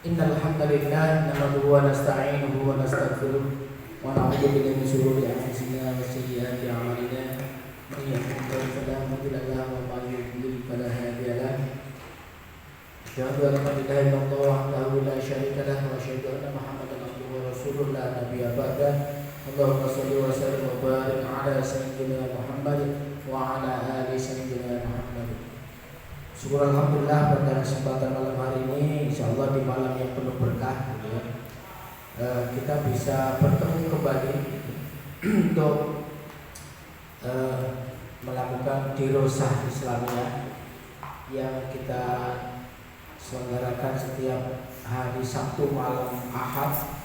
Innal hamdalillah nahmaduhu wa nasta'inuhu wa nastaghfiruh wa na'udzu billahi min shururi anfusina wa sayyiati a'malina may yahdihillahu fala mudilla lahu wa may yudlil fala hadiya lahu asyhadu an la ilaha illallah wahdahu la syarika lahu wa asyhadu anna muhammadan abduhu wa rasuluhu la nabiyya ba'dah. Allahumma shalli wa sallim wa barik ala sayyidina Muhammad wa ala ali sayyidina Muhammad. Syukur alhamdulillah pada kesempatan malam hari ini, insyaallah di malam yang penuh berkah gitu ya, kita bisa bertemu kembali untuk melakukan dirosah Islamiyah yang kita selenggarakan setiap hari Sabtu malam Ahad.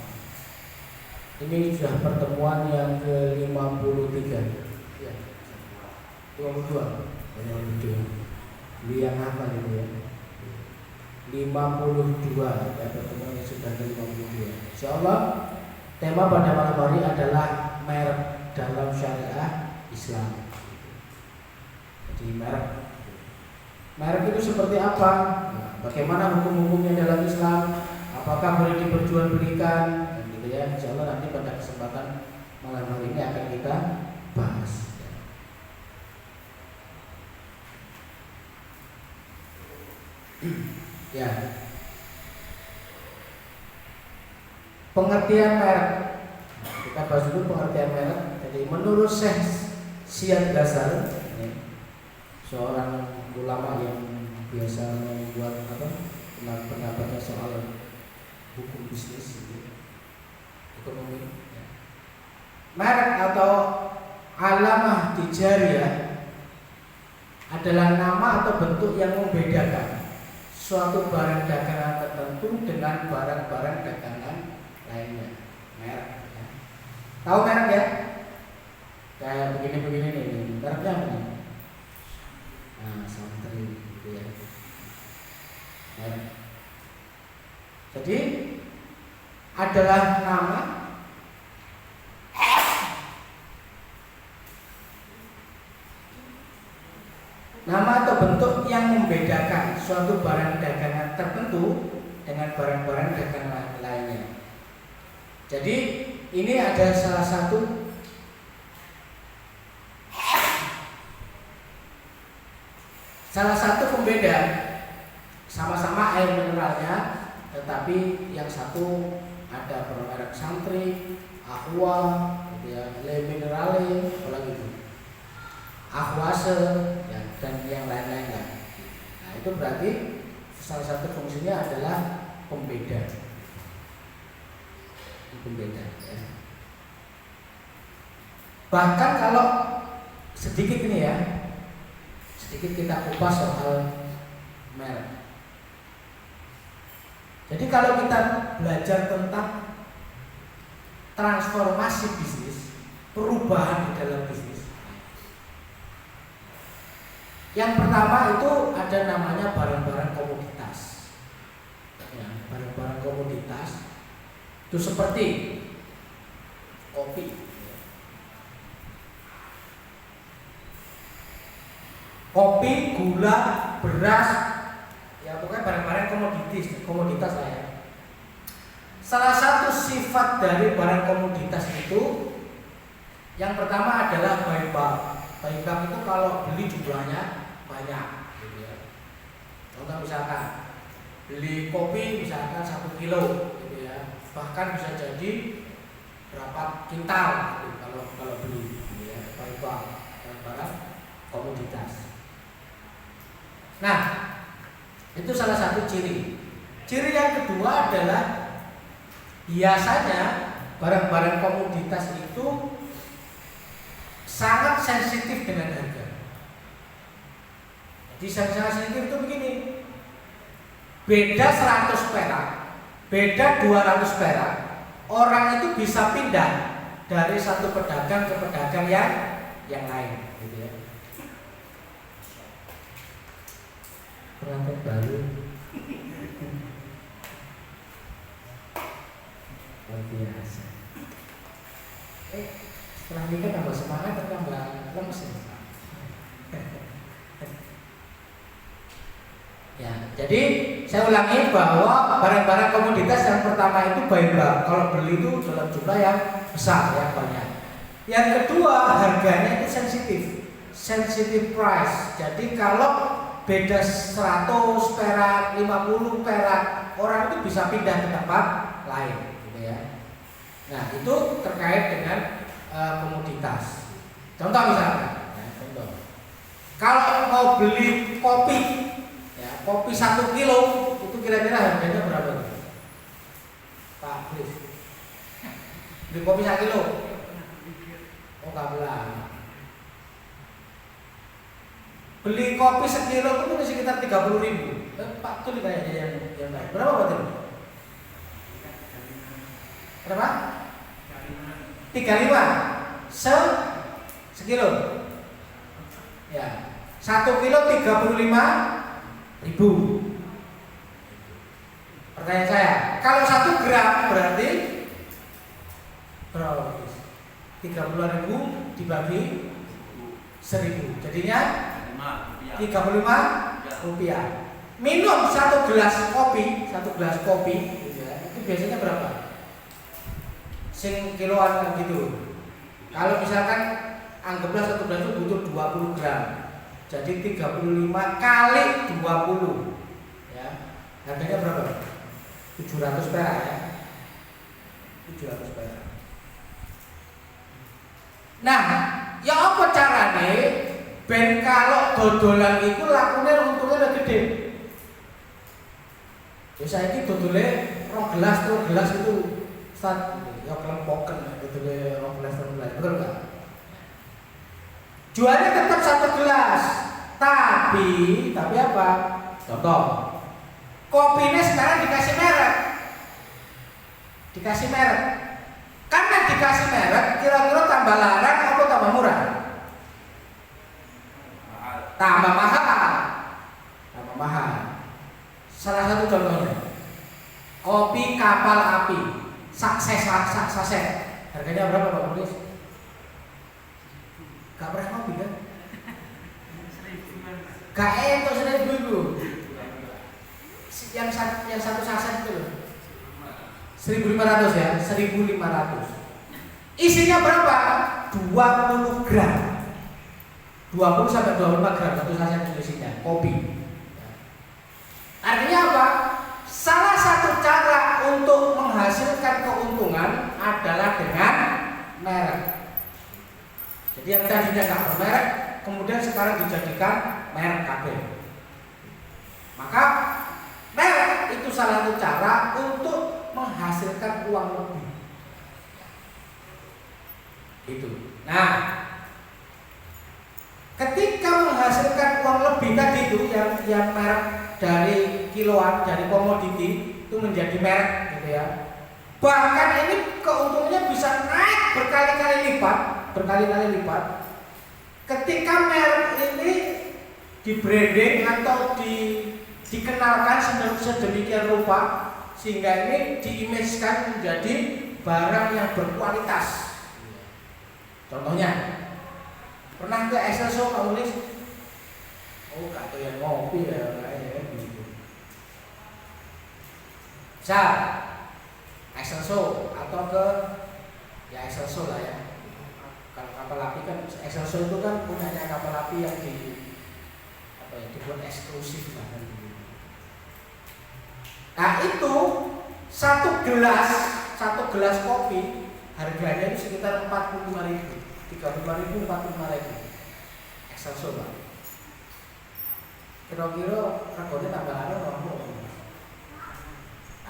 Ini sudah pertemuan yang ke-53 ya, 52 yang apa ini ya, 52 ya, pertemuan yang sudah ke-52. Insyaallah tema pada malam hari adalah merek dalam syariah Islam. Jadi merek itu seperti apa? Bagaimana hukum-hukumnya dalam Islam? Apakah boleh diperjualbelikan? Gitu ya. Insyaallah nanti pada kesempatan malam hari ini akan kita bahas. Ya. Pengertian merek. Kita bahas dulu pengertian merek. Jadi menurut Syekh Syed Ghazali, seorang ulama yang biasa membuat pendapatnya soal hukum bisnis, ekonomi. Merek atau alamah tijariyah adalah nama atau bentuk yang membedakan suatu barang dagangan tertentu dengan barang-barang dagangan lainnya. Merek ya. Tahu merek ya? Kayak begini-begini nih, mereknya apa nih? Nah, santri gitu ya. Merek. Jadi adalah nama atau bentuk yang membedakan suatu barang dagangan tertentu dengan barang-barang dagangan lainnya. Jadi ini ada salah satu pembeda, sama-sama air mineralnya, tetapi yang satu ada bermerek Santri, Aqua, ya, Le Minerale, apalagi itu, Aquase, ya, dan yang lain-lain lah. Nah, itu berarti salah satu fungsinya adalah pembeda. Ya. Bahkan kalau sedikit ini ya, sedikit kita kupas soal merek. Jadi kalau kita belajar tentang transformasi bisnis, perubahan di dalam bisnis, yang pertama itu ada namanya barang-barang komoditas. Ya, barang-barang komoditas itu seperti kopi, gula, beras, ya pokoknya barang-barang komoditas lah ya. Salah satu sifat dari barang komoditas itu, yang pertama adalah buy bulk. Buy bulk itu kalau beli jumlahnya banyak, gitu ya. Contoh misalkan beli kopi misalkan 1 kilo, gitu ya. Bahkan bisa jadi berapa kintal, gitu, kalau beli, gitu ya. Buy bulk, barang komoditas. Nah, itu salah satu ciri. Ciri yang kedua adalah biasanya barang-barang komoditas itu sangat sensitif dengan harga. Jadi sangat sensitif itu begini, beda 100 perak, beda 200 perak, orang itu bisa pindah dari satu pedagang ke pedagang yang lain, gitu ya. Perangkat baru luar biasa. Setelah nikah tambah semangat atau tambah lemes ya? Ya, jadi saya ulangi bahwa barang-barang komoditas yang pertama itu buyback. Kalau beli itu dalam jumlah yang besar, yang banyak. Yang kedua, harganya itu sensitif price. Jadi kalau beda 100 perak, 50 perak, orang itu bisa pindah ke tempat lain, gitu ya. Nah, itu terkait dengan komoditas. Contoh misalnya, ya, contoh. Kalau mau beli kopi, kopi 1 kilo itu kira-kira harganya berapa? Pak, please. Beli kopi 1 kilo. Oh, enggak belah. Beli kopi 1 kilo itu sekitar 30.000. Pak tuh kayaknya yang baik. Berapa Pak tuh? Berapa? 35 sekilo. Ya. 1 kilo 35.000. Pertanyaan saya, kalau 1 gram berarti berapa? 30.000 dibagi 1.000, jadinya 35 rupiah. Minum 1 gelas kopi, gitu ya, itu biasanya berapa? Sing kiloan gitu. Kalau misalkan anggaplah 1 gelas itu butuh 20 gram. Jadi 35 kali 20 ya. Harganya berapa? 700 perak ya. 700 perak. Nah, ya apa carane ben kalau dodolan iku lakune untungnya lebih gede. Ya saiki dodole 2 gelas itu Ustaz ya kelempoken dodole 2 gelas, betul enggak? Jualnya tetap 1 gelas, tapi apa? Contoh, kopinya sekarang dikasih merek. Karena dikasih merek, kira-kira tambah larang atau tambah murah? Tambah mahal. Salah satu contohnya, kopi kapal api, saset. Harganya berapa Pak Polis? Gak pernah kopi kan? Gak untuk 1.000 itu. Yang satu saset itu loh. 1.500 ya, 1.500. Isinya berapa? 20 gram. 20 sampai 25 gram satu saset isinya kopi. Artinya apa? Salah satu cara untuk menghasilkan keuntungan adalah dengan merek. Jadi yang tadinya nggak bermerek, kemudian sekarang dijadikan merek kabel. Maka merek itu salah satu cara untuk menghasilkan uang lebih. Itu. Nah, ketika menghasilkan uang lebih tadi itu yang merek dari kiloan, dari komoditi itu menjadi merek, gitu ya. Bahkan ini keuntungannya bisa naik berkali-kali lipat. Ketika merek ini di-branding atau dikenalkan sedemikian rupa sehingga ini diimage-kan menjadi barang yang berkualitas. Contohnya, pernah ke Excelso kamu nulis? Oh, kata yang ngopi ya kayaknya gitu. Misal Excelso atau ke ya Excelso lah ya. Kalau kapal api kan Excelso itu kan punyanya kapal api yang dibuat eksklusif lah kan gitu. Nah itu satu gelas kopi harganya itu sekitar 45.000, 35.000, 45.000. Excelso lah. Kira-kira regane tambah larang apa?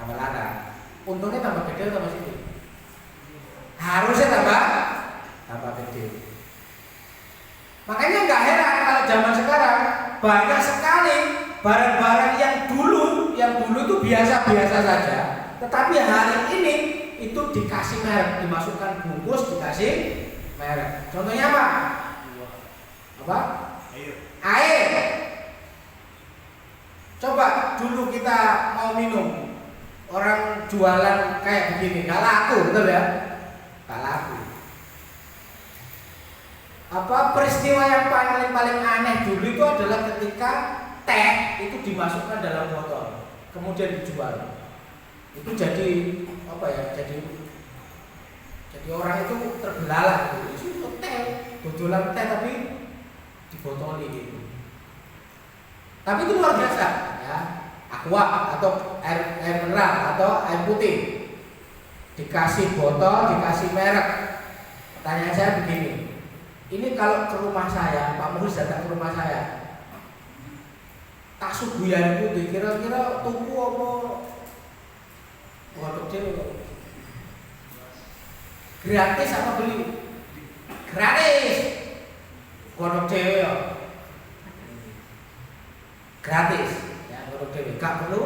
Tambah larang. Untungnya tambah gede atau sedikit? Harusnya tambah gede. Makanya nggak heran kalau zaman sekarang banyak sekali barang-barang yang dulu itu biasa-biasa saja, tetapi hari ini itu dikasih merek, dimasukkan bungkus, dikasih merek. Contohnya apa? Air. Coba dulu kita mau minum, orang jualan kayak begini, nggak laku, betul ya? Nggak laku. Peristiwa yang paling aneh dulu itu adalah ketika teh itu dimasukkan dalam botol, kemudian dijual. Itu jadi apa ya? Jadi orang itu terbelalak gitu. Itu teh, botolan teh tapi dibotoli gitu. Tapi itu luar biasa ya. Aqua atau air mineral atau air putih dikasih botol, dikasih merek. Pertanyaan saya begini, ini kalau ke rumah saya, Pak Muhlis datang ke rumah saya, tak suguhan putih, kira-kira tuku apa? Waduh dewe, gratis apa beli? Gratis. Waduh dewe ya, gratis. Ya waduh dewe, gak perlu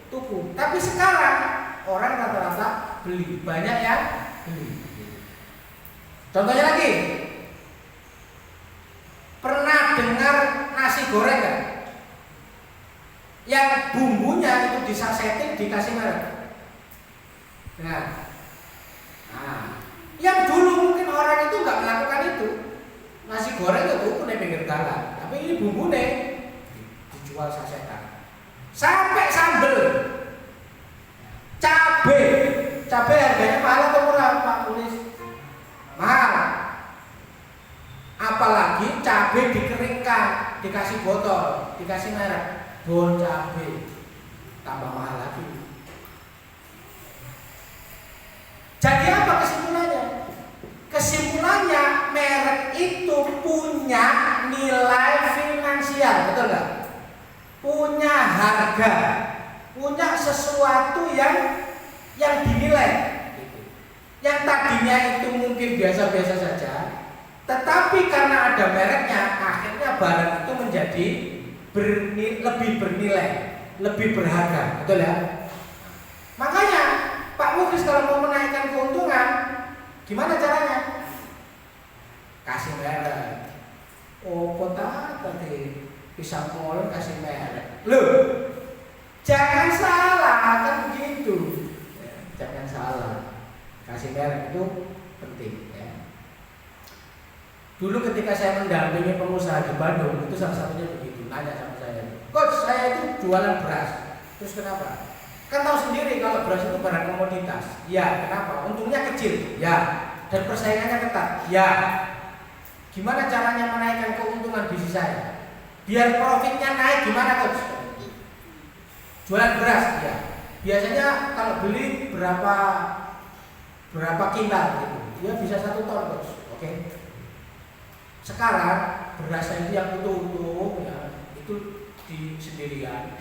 tuku. Tapi sekarang orang rata-rata beli, banyak yang beli. Contohnya lagi, pernah dengar nasi goreng kan? Yang bumbunya itu disasetin dikasih merek. Nah, yang dulu mungkin orang itu nggak melakukan itu. Nasi goreng itu punya pinggir jalan, tapi ini bumbunya dijual sasetan. Sampai sambel, cabai harganya mahal atau murah Pak Mulis? Mahal. Apalagi cabai dikeringkan, dikasih botol, dikasih merek, bon cabai, tambah mahal lagi. Jadi apa kesimpulannya? Kesimpulannya merek itu punya nilai finansial, betul nggak? Punya harga, punya sesuatu yang dinilai. Yang tadinya itu mungkin biasa-biasa saja, tetapi karena ada mereknya, akhirnya barang itu menjadi lebih bernilai, lebih berharga, betul ya? Makanya Pak Muhlis kalau mau menaikkan keuntungan, gimana caranya? Kasih merek. Oh, kota tadi pisang goreng kasih merek. Loh, jangan salah kan begitu. Ya, jangan salah. Kasih merek itu penting ya. Dulu ketika saya mendampingi pengusaha di Bandung, itu salah satunya begitu, nanya sama saya, Coach, saya itu jualan beras. Terus kenapa? Kan tahu sendiri kalau beras itu barang komoditas. Ya, kenapa? Untungnya kecil. Ya. Dan persaingannya ketat. Ya. Gimana caranya menaikkan keuntungan bisnis saya? Biar profitnya naik gimana, Coach? Jualan beras, ya. Biasanya kalau beli berapa kintal gitu. Dia bisa 1 ton, Coach. Oke. Sekarang berasnya itu yang utuh-utuh ya, itu disendirikan,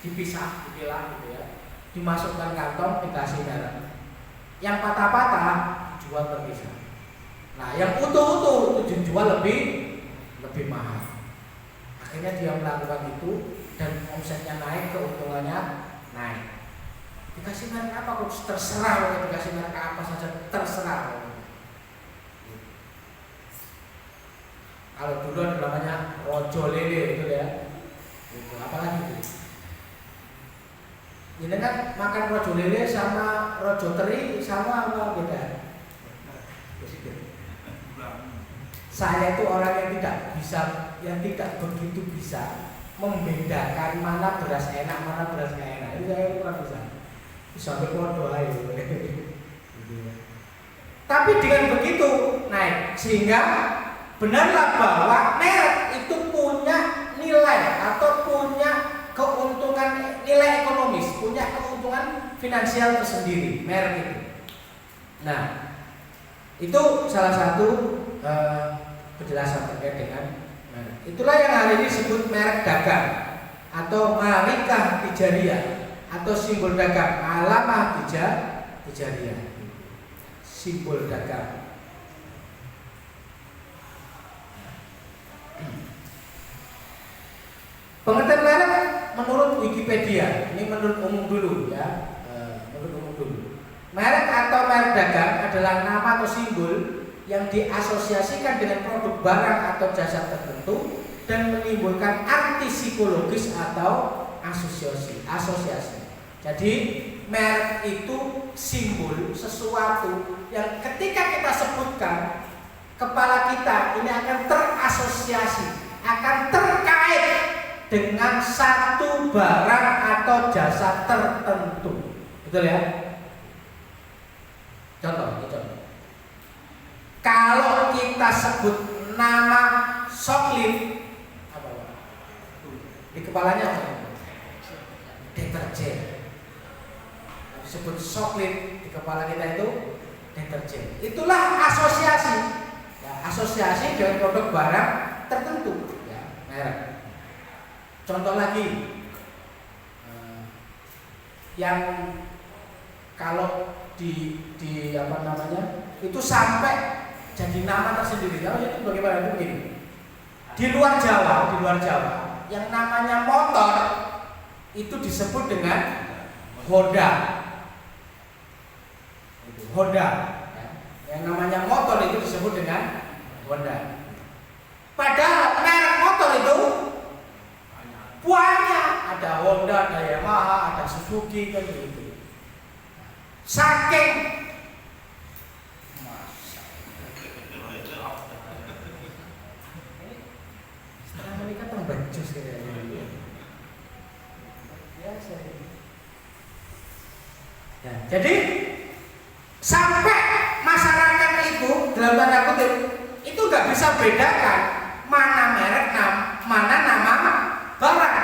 dipisah, dipilah gitu ya. Dimasukkan kantong, dikasih merek. Yang patah-patah dijual terpisah. Nah, yang utuh-utuh itu dijual lebih mahal. Akhirnya dia melakukan itu dan omsetnya naik, keuntungannya naik. Dikasih merek apa kok terserah, dikasih merek apa saja terserah. Kalau dulu ada namanya rojo lele itu ya. Itu apalagi itu? Ini kan makan rojo lele sama rojo teri sama apa beda? Saya itu orang yang tidak begitu bisa membedakan mana beras enak, mana beras nggak enak. Itu saya kurang bisa. Sampai podo aja. Tapi dengan begitu naik, sehingga benarlah bahwa merek itu punya nilai atau punya keuntungan nilai ekonomis, punya keuntungan finansial tersendiri merek itu. Nah, itu salah satu penjelasan terkait dengan merek. Itulah yang hari ini disebut merek dagang atau marikah tijariyah atau simbol dagang, alamah tijariyah, simbol dagang. Pengertian merek menurut Wikipedia, ini menurut umum dulu ya, menurut umum dulu. Merek atau merek dagang adalah nama atau simbol yang diasosiasikan dengan produk barang atau jasa tertentu dan menimbulkan arti psikologis atau asosiasi. Jadi merek itu simbol sesuatu yang ketika kita sebutkan, kepala kita ini akan terasosiasi, akan terkait dengan satu barang atau jasa tertentu. Betul ya? Contoh. Kalau kita sebut nama Soklin, apa? Di kepalanya apa? Deterjen. Disebut Soklin, di kepala kita itu deterjen. Itulah asosiasi. Ya, asosiasi dengan produk barang tertentu, ya, merek. Contoh lagi, yang kalau di apa namanya itu sampai jadi nama tersendiri. Kalau itu bagaimana? Itu begini. Di luar Jawa, yang namanya motor itu disebut dengan Honda. Honda. Yang namanya motor itu disebut dengan Honda. Padahal merek motor itu banyak. Ada Honda, ada Yamaha, ada Suzuki, kan begitu. Saking setelah menikah tembacus kayaknya. Ya, jadi sampai masyarakat itu dalam tanda kutip itu nggak bisa bedakan mana merek mana nama barang.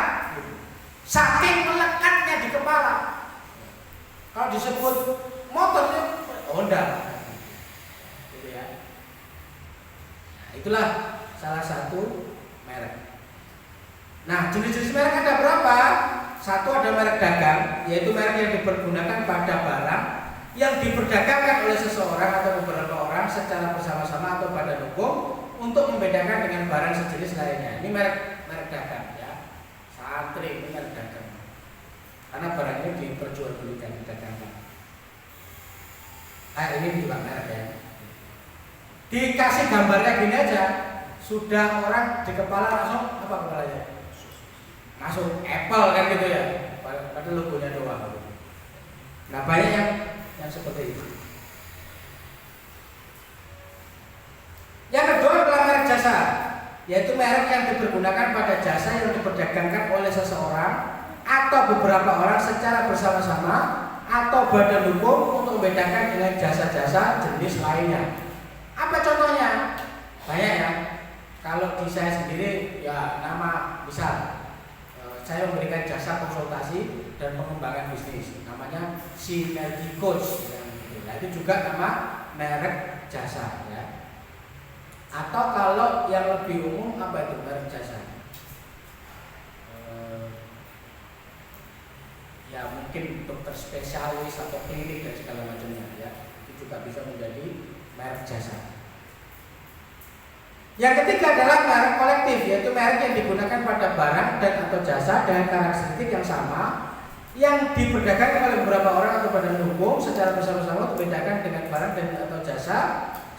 Saking melekatnya di kepala. Kalau disebut motornya Honda, gitu ya. Nah, itulah salah satu merek. Nah, jenis-jenis merek ada berapa? Satu ada merek dagang, yaitu merek yang dipergunakan pada barang yang diperdagangkan oleh seseorang atau beberapa orang secara bersama-sama atau badan hukum untuk membedakan dengan barang sejenis lainnya. Ini merek dagang, ya. Santri ini merek dagang. Karena barang ini diperjualbelikan, didagangkan. Ini juga merek, ya. Dikasih gambarnya gini aja, sudah orang di kepala langsung apa kepalanya? Masuk Apple kan gitu ya. Pada logonya doang. Nah, banyak yang seperti itu. Yang kedua adalah merek jasa, yaitu merek yang dipergunakan pada jasa yang diperdagangkan oleh seseorang atau beberapa orang secara bersama-sama atau badan hukum untuk membedakan dengan jasa-jasa jenis lainnya. Apa contohnya? Banyak ya. Kalau di saya sendiri ya nama misal saya memberikan jasa konsultasi dan pengembangan bisnis, namanya Synergy Coach. Nah, itu juga nama merek jasa, ya. Atau kalau yang lebih umum apa itu merek jasa? Ya mungkin dokter spesialis atau klinik dan segala macamnya, ya. Itu juga bisa menjadi merek jasa. Yang ketiga adalah merek kolektif, yaitu merek yang digunakan pada barang dan atau jasa dengan karakteristik yang sama yang diperdagangkan oleh beberapa orang atau badan hukum secara bersama-sama untuk membedakan dengan barang dan atau jasa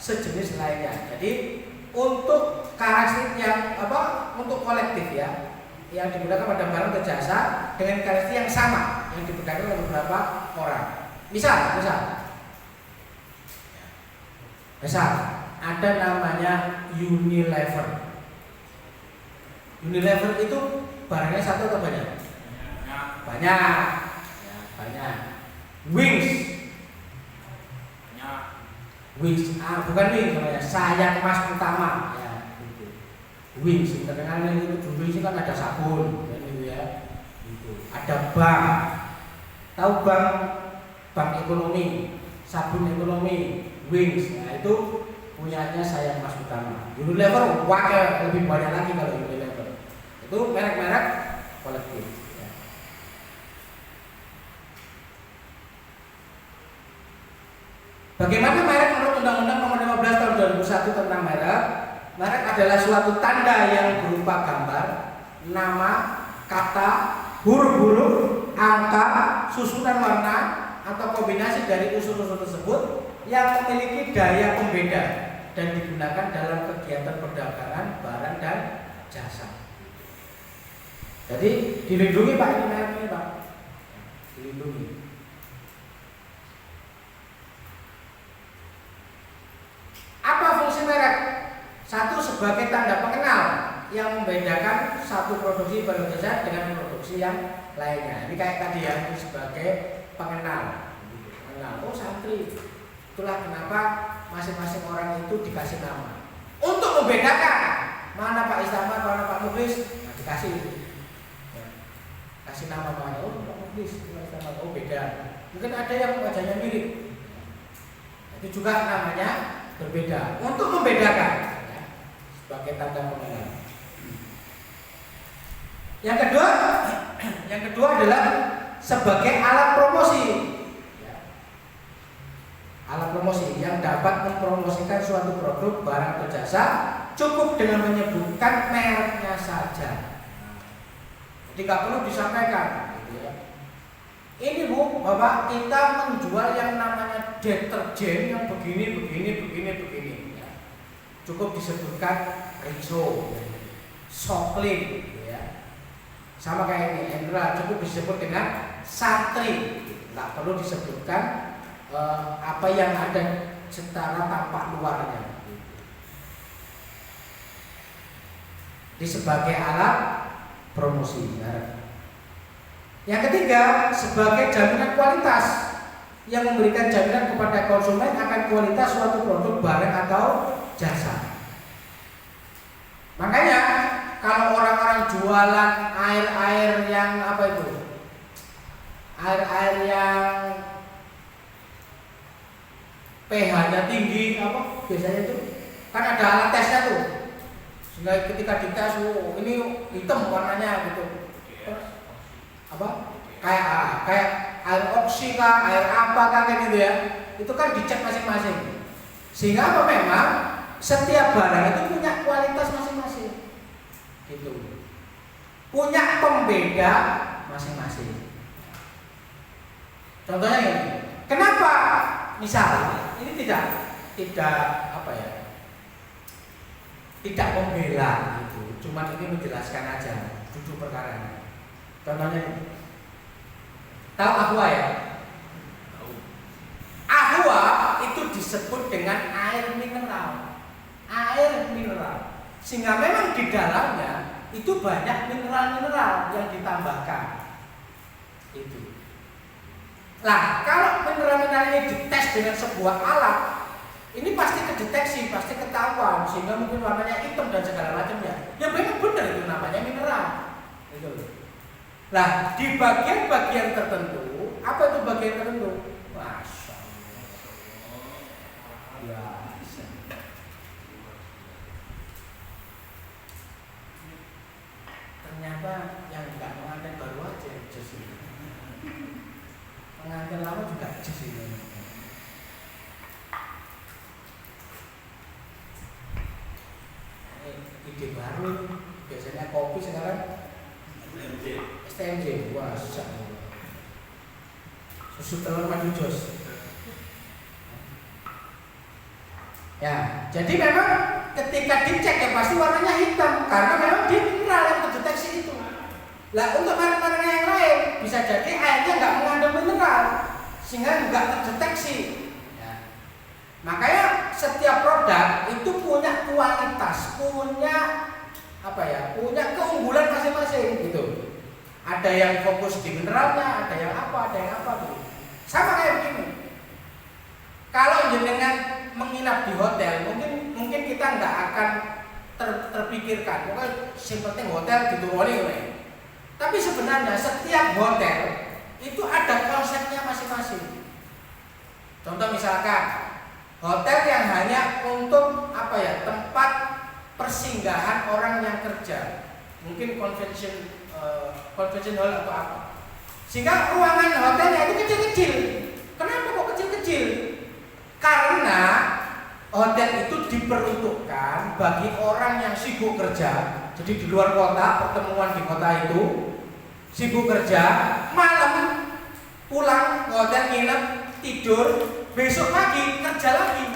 sejenis lainnya. Jadi untuk karakteristik yang untuk kolektif, ya, yang digunakan pada barang atau jasa dengan karakteristik yang sama yang diperdagangkan oleh beberapa orang. Misal ada namanya Unilever. Unilever itu barangnya satu atau banyak? Banyak. Wings. Bukan Wings namanya, sayap emas utama. Ya, gitu. Wings, terkenal itu dulu itu kan ada sabun, gitu ya. Gitu. Ada bank. Tahu bank ekonomi, sabun ekonomi, Wings. Nah, itu punyanya saya Mas Utama. Unilever wakil lebih banyak lagi kalau Unilever. Itu merek-merek kolektif, ya. Bagaimana merek menurut Undang-Undang Nomor 15 Tahun 2001 tentang merek? Merek adalah suatu tanda yang berupa gambar, nama, kata, huruf-huruf, angka, susunan warna atau kombinasi dari unsur-unsur tersebut yang memiliki daya pembeda dan digunakan dalam kegiatan perdagangan barang dan jasa. Jadi dilindungi Pak, ini merek ini Pak, dilindungi. Apa fungsi merek? Satu, sebagai tanda pengenal yang membedakan satu produksi barang jasa dengan produksi yang lainnya. Ini kayak tadi ya, ini sebagai pengenal. Oh santri. Itulah kenapa masing-masing orang itu dikasih nama. Untuk membedakan mana Pak Islama, mana Pak Muklis, nah, dikasih itu. Ya. Kasih nama mana? Oh Pak Muklis, Pak Islama. Oh beda. Mungkin ada yang wajahnya mirip. Itu juga namanya berbeda. Untuk membedakan, ya, sebagai tanda pengenal. Yang kedua adalah sebagai alat promosi. Alat promosi yang dapat mempromosikan suatu produk, barang atau jasa cukup dengan menyebutkan mereknya saja. Jadi nggak perlu disampaikan. Gitu ya. Ini Bu, Bapak, kita menjual yang namanya deterjen yang begini. Ya. Cukup disebutkan Rinso, Soklin, ya. Sama kayak ini, Hendra, cukup disebut dengan Satri. Nggak perlu disebutkan apa yang ada secara tampak luarnya. Di sebagai alat promosi. Yang ketiga, sebagai jaminan kualitas yang memberikan jaminan kepada konsumen akan kualitas suatu produk, barang atau jasa. Makanya kalau orang-orang jualan air-air yang apa itu? Air-air yang pH-nya tinggi, apa biasanya itu kan ada alat tesnya tuh, sehingga ketika dites, oh ini hitam warnanya gitu, apa kayak air oksi kah, air apa kah kayak gitu ya, itu kan dicek masing-masing, sehingga apa memang setiap barang itu punya kualitas masing-masing, gitu, punya pembeda masing-masing. Contohnya ini, kenapa? Misalnya ini tidak apa ya, tidak membela gitu, cuma ini menjelaskan aja duduk perkaranya. Contohnya tahu aqua ya? Aqua itu disebut dengan air mineral, sehingga memang di dalamnya itu banyak mineral-mineral yang ditambahkan itu. Nah, kalau mineral-mineral ini dites dengan sebuah alat, ini pasti kedeteksi, pasti ketahuan, sehingga mungkin warnanya hitam dan segala macamnya. Ya memang benar itu namanya mineral. Itu. Nah, di bagian-bagian tertentu, apa itu bagian tertentu? Masya Allah. Ya. Ternyata yang nggak mengantin baru aja justru. Pengantin lama juga jus ini. Ide baru, biasanya kopi sekarang STMJ, wah susu telur madu jos. Ya, jadi memang ketika dicek ya pasti warnanya hitam karena memang dia mineral yang terdeteksi itu. Lah untuk merek-merek yang lain bisa jadi airnya nggak mengandung mineral sehingga nggak terdeteksi. Ya. Makanya setiap produk itu punya kualitas, punya apa ya, punya keunggulan masing-masing gitu. Ada yang fokus di mineralnya, ada yang apa gitu. Sama kayak begini. Kalau jenengan menginap di hotel, mungkin kita nggak akan terpikirkan, pokoknya yang penting hotel dituruni. Tapi sebenarnya setiap hotel itu ada konsepnya masing-masing. Contoh misalkan hotel yang hanya untuk apa ya, tempat persinggahan orang yang kerja, mungkin convention hall atau apa, sehingga ruangan hotelnya itu kecil-kecil. Kenapa kok kecil-kecil? Karena hotel itu diperuntukkan bagi orang yang sibuk kerja. Jadi di luar kota, pertemuan di kota itu, sibuk kerja, malam pulang ke hotel, nginep, tidur, besok pagi kerja lagi,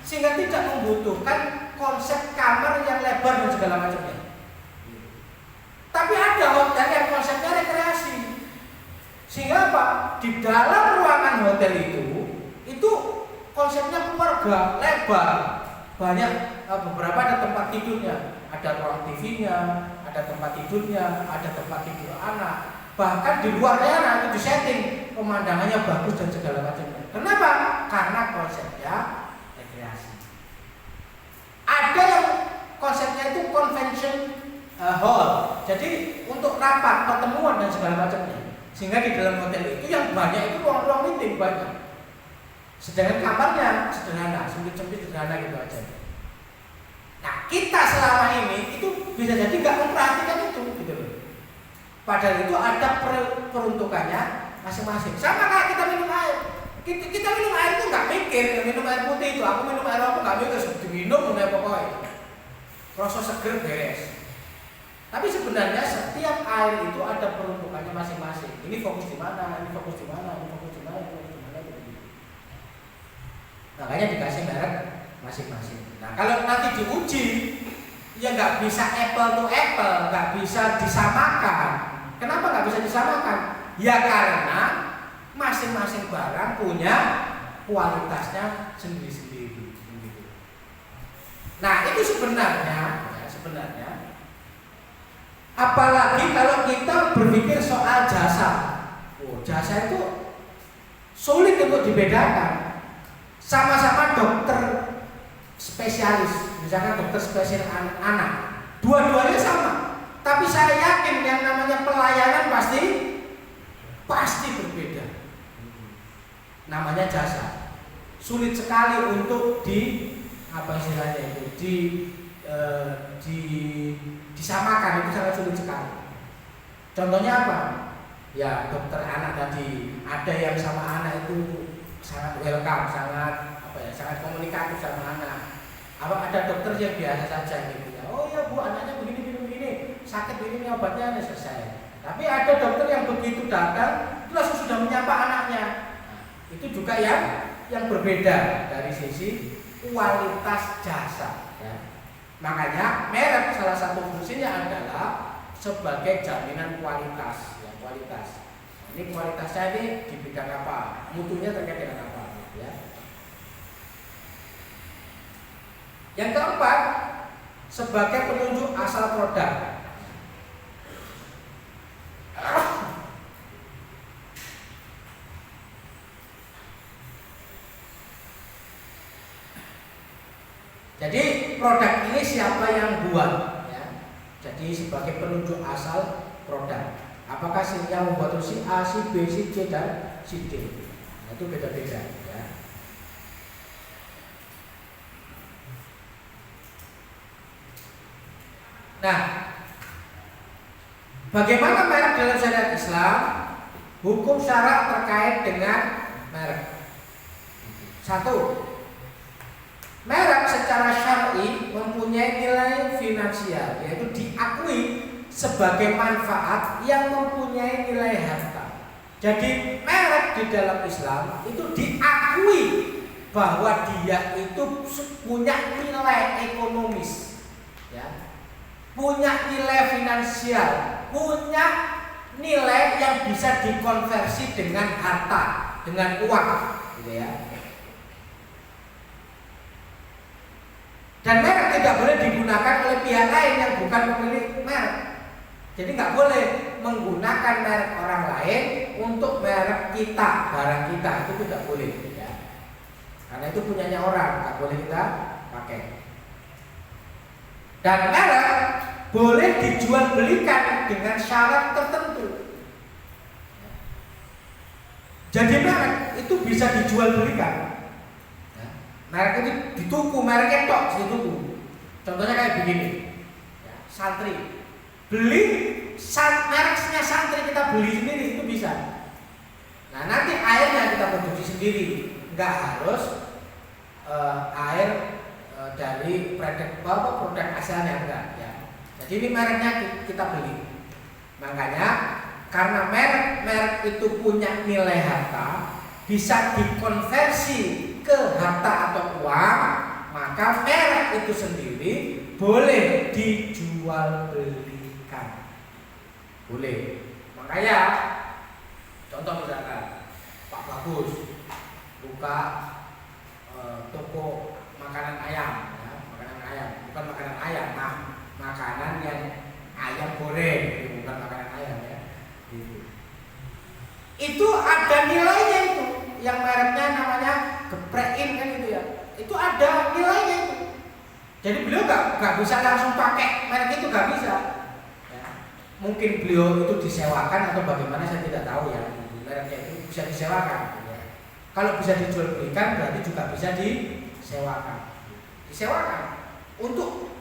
sehingga tidak membutuhkan konsep kamar yang lebar dan segala macamnya. Tapi ada hotel yang konsepnya rekreasi, sehingga apa? Di dalam ruangan hotel itu konsepnya keluarga, lebar, banyak, beberapa ada tempat tidurnya. ada ruang TV-nya, ada tempat tidurnya, ada tempat tidur anak. Bahkan di luarnya anak itu disetting pemandangannya bagus dan segala macamnya. Kenapa? Karena konsepnya rekreasi. Ada yang konsepnya itu convention hall. Jadi untuk rapat, pertemuan dan segala macamnya. Sehingga di dalam hotel itu yang banyak itu ruang-ruang meeting banyak. Sedangkan kamarnya sederhana, sempit-sempit sederhana gitu aja. Nah, kita selama ini itu bisa jadi nggak memperhatikan itu, gitu loh. Padahal itu ada peruntukannya masing-masing. Sama kayak kita minum air. Kita minum air itu nggak mikir, minum air putih itu. Aku minum air apa nggak mikir, sebelum minum udah pokoknya. Rasa seger beres. Tapi sebenarnya setiap air itu ada peruntukannya masing-masing. Ini fokus di mana, ini fokus di mana, ini fokus di mana, ini fokus di mana, gitu. Makanya dikasih merek masing-masing. Nah, kalau nanti diuji, ya nggak bisa apple to apple, nggak bisa disamakan. Kenapa nggak bisa disamakan? Ya karena masing-masing barang punya kualitasnya sendiri-sendiri. Nah, itu sebenarnya, apalagi kalau kita berpikir soal jasa. Jasa itu sulit untuk dibedakan. Sama-sama dokter spesialis, misalkan dokter spesialis anak, dua-duanya sama. Tapi saya yakin yang namanya pelayanan pasti berbeda. Namanya jasa. Sulit sekali untuk disamakan, itu sangat sulit sekali. Contohnya apa? Ya dokter anak tadi, ada yang sama anak itu sangat welcome, sangat komunikatif sama anak. Ada dokter yang biasa saja gitu ya. Oh ya Bu, anaknya begini, sakit ini obatnya selesai. Tapi ada dokter yang begitu datang, itu langsung sudah menyapa anaknya. Itu juga yang berbeda dari sisi kualitas jasa. Ya. Makanya merek salah satu fungsinya adalah sebagai jaminan kualitas. Ya, kualitas. Ini kualitasnya ini di bidang apa? Mutunya terkait dengan apa? Ya. Yang keempat, sebagai penunjuk asal produk. Jadi produk ini siapa yang buat? Ya. Jadi sebagai penunjuk asal produk. Apakah yang membuat itu si A, si B, si C dan si D? Nah, itu beda-beda. Ya. Nah, bagaimana merek dalam syariat Islam? Hukum syarak terkait dengan merek. Satu, merek secara syar'i mempunyai nilai finansial, yaitu diakui sebagai manfaat yang mempunyai nilai harta. Jadi merek di dalam Islam itu diakui bahwa dia itu punya nilai ekonomis, ya, punya nilai finansial, punya nilai yang bisa dikonversi dengan harta, dengan uang, gitu ya. Dan merek tidak boleh digunakan oleh pihak lain yang bukan pemilik merek. Jadi nggak boleh menggunakan merek orang lain untuk merek kita, barang kita, itu tidak boleh. Ya. Karena itu punyanya orang, nggak boleh kita pakai. Dan merek boleh dijual belikan dengan syarat tertentu. Jadi merek itu bisa dijual belikan. Merek itu dituku, mereknya tok dituku. Contohnya kayak begini, ya, santri. Beli mereknya santri kita beli sendiri itu bisa. Nah nanti airnya kita produksi sendiri, nggak harus air dari produk asalnya enggak. Ya. Jadi ini mereknya kita beli. Makanya karena merek itu punya nilai harta, bisa dikonversi ke harta atau uang, maka merek itu sendiri boleh dijual belikan. Boleh. Makanya contoh misalkan Pak Bagus buka toko makanan ayam, ya, makanan ayam, bukan makanan ayam, ayam goreng, bukan makanan ayam ya. Itu ada nilainya itu, yang mereknya namanya Geprein kan itu ya. Itu ada nilainya itu. Jadi beliau nggak bisa langsung pakai merek itu, nggak bisa. Ya. Mungkin beliau itu disewakan atau bagaimana saya tidak tahu ya. Mereknya itu bisa disewakan. Ya. Kalau bisa dijual belikan berarti juga bisa disewakan. Disewakan untuk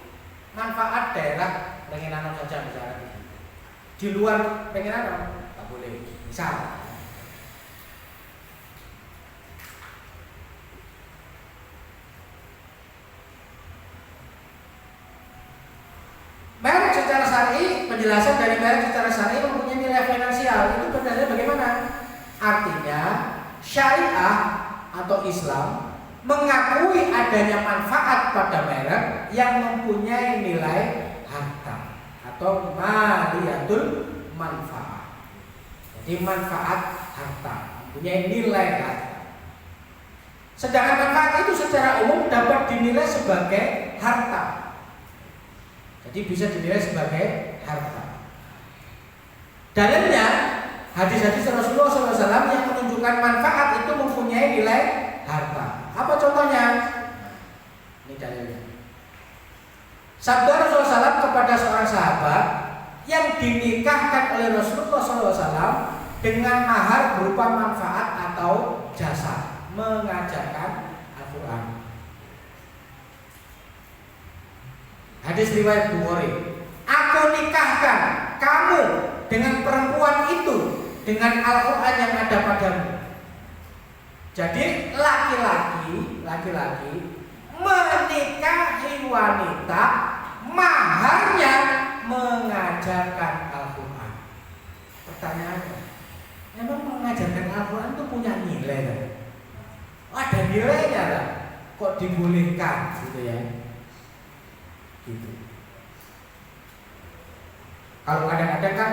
manfaat daerah Pengenalan saja misalnya. Di luar Pengenalan nggak boleh. Misal. Merek secara syar'i, penjelasan dari merek secara syar'i mempunyai nilai finansial. Itu berdasarkan bagaimana? Artinya syariah atau Islam mengakui adanya manfaat pada merek yang mempunyai nilai harta atau maliyatul manfaat. Jadi manfaat harta mempunyai nilai harta. Sedangkan manfaat itu secara umum dapat dinilai sebagai harta. Jadi bisa dinilai sebagai harta. Dalilnya hadis-hadis Rasulullah SAW yang menunjukkan manfaat itu mempunyai nilai harta. Apa contohnya? Ini dalilnya. Sabda Rasulullah SAW kepada seorang sahabat yang dinikahkan oleh Rasulullah SAW dengan mahar berupa manfaat atau jasa mengajarkan Al-Quran. Hadis riwayat Bukhari. Aku nikahkan kamu dengan perempuan itu dengan Al-Quran yang ada padamu. Jadi laki-laki menikahi wanita, maharnya mengajarkan Al-Quran. Pertanyaannya, memang mengajarkan Al-Quran itu punya nilai kan? Ada nilainya lah. Kok dibolehkan gitu ya? Gitu. Kalau kadang-kadang kan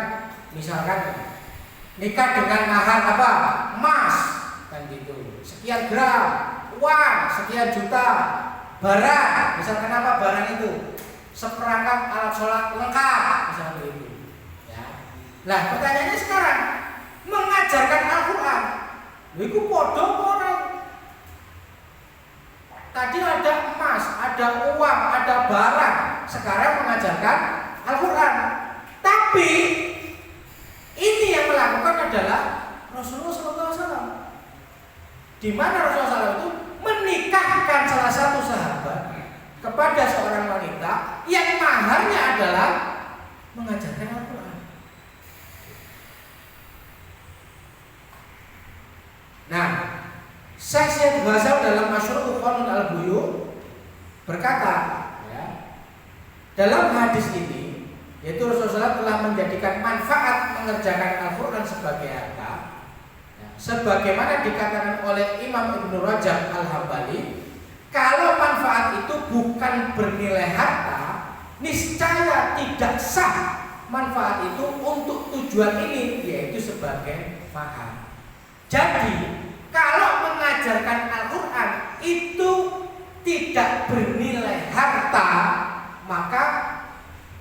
misalkan nikah dengan mahar apa? Emas kan gitu. Sekian gram, uang sekian juta, barang, misalkan apa barang itu? Seperangkat alat sholat lengkap, misalnya begitu. Ya. Nah, pertanyaannya sekarang, mengajarkan Al-Quran, itu podo orang. Tadi ada emas, ada uang, ada barang. Sekarang mengajarkan Al-Quran. Tapi ini yang melakukan adalah Rasulullah SAW. Di mana Rasulullah SAW itu menikahkan salah satu sahabat kepada seorang wanita yang maharnya adalah mengajarkan Al-Quran. Nah, Syekh Basal dalam Masyruh Qanun Al-Buyu berkata, ya, dalam hadis ini, yaitu Rasulullah telah menjadikan manfaat mengerjakan Al-Quran sebagai harta, ya, sebagaimana dikatakan oleh Imam Ibnu Rajab Al-Hambali, kalau manfaat itu bukan bernilai harta, niscaya tidak sah manfaat itu untuk tujuan ini, yaitu sebagai mahar. Jadi kalau mengajarkan Al-Quran itu tidak bernilai harta, maka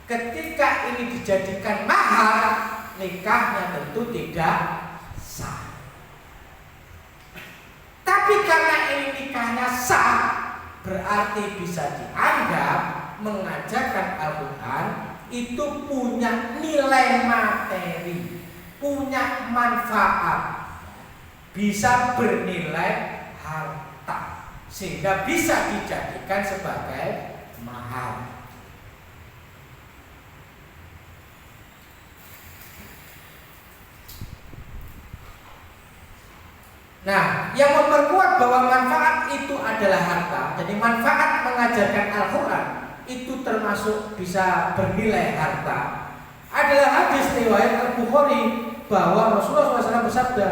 ketika ini dijadikan mahar, nikahnya tentu tidak sah. Tapi karena ini nikahnya sah, berarti bisa dianggap mengajarkan Al-Quran itu punya nilai materi, punya manfaat, bisa bernilai harta, sehingga bisa dijadikan sebagai mahar. Nah, yang memperkuat bahwa manfaat itu adalah harta, jadi manfaat mengajarkan Al-Quran itu termasuk bisa bernilai harta, adalah hadis riwayat Al-Bukhari bahwa Rasulullah SAW bersabda,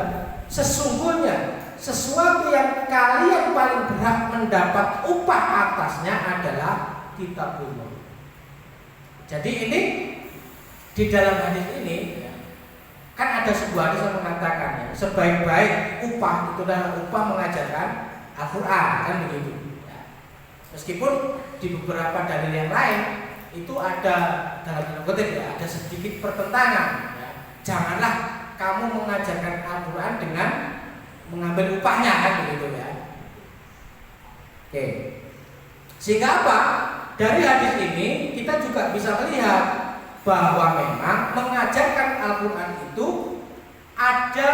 sesungguhnya sesuatu yang kalian paling berhak mendapat upah atasnya adalah kitabullah. Jadi ini di dalam hadis ini kan ada sebuah hadis yang mengatakan ya, sebaik-baik upah itu adalah upah mengajarkan Al-Quran, kan begitu. Ya. Meskipun di beberapa dalil yang lain itu ada dalam tanda kutip ya, ada sedikit pertentangan ya. Janganlah kamu mengajarkan Al-Quran dengan mengambil upahnya kan begitu ya. Oke. Sehingga apa? Dari hadis ini kita juga bisa melihat bahwa memang mengajarkan Al-Quran itu ada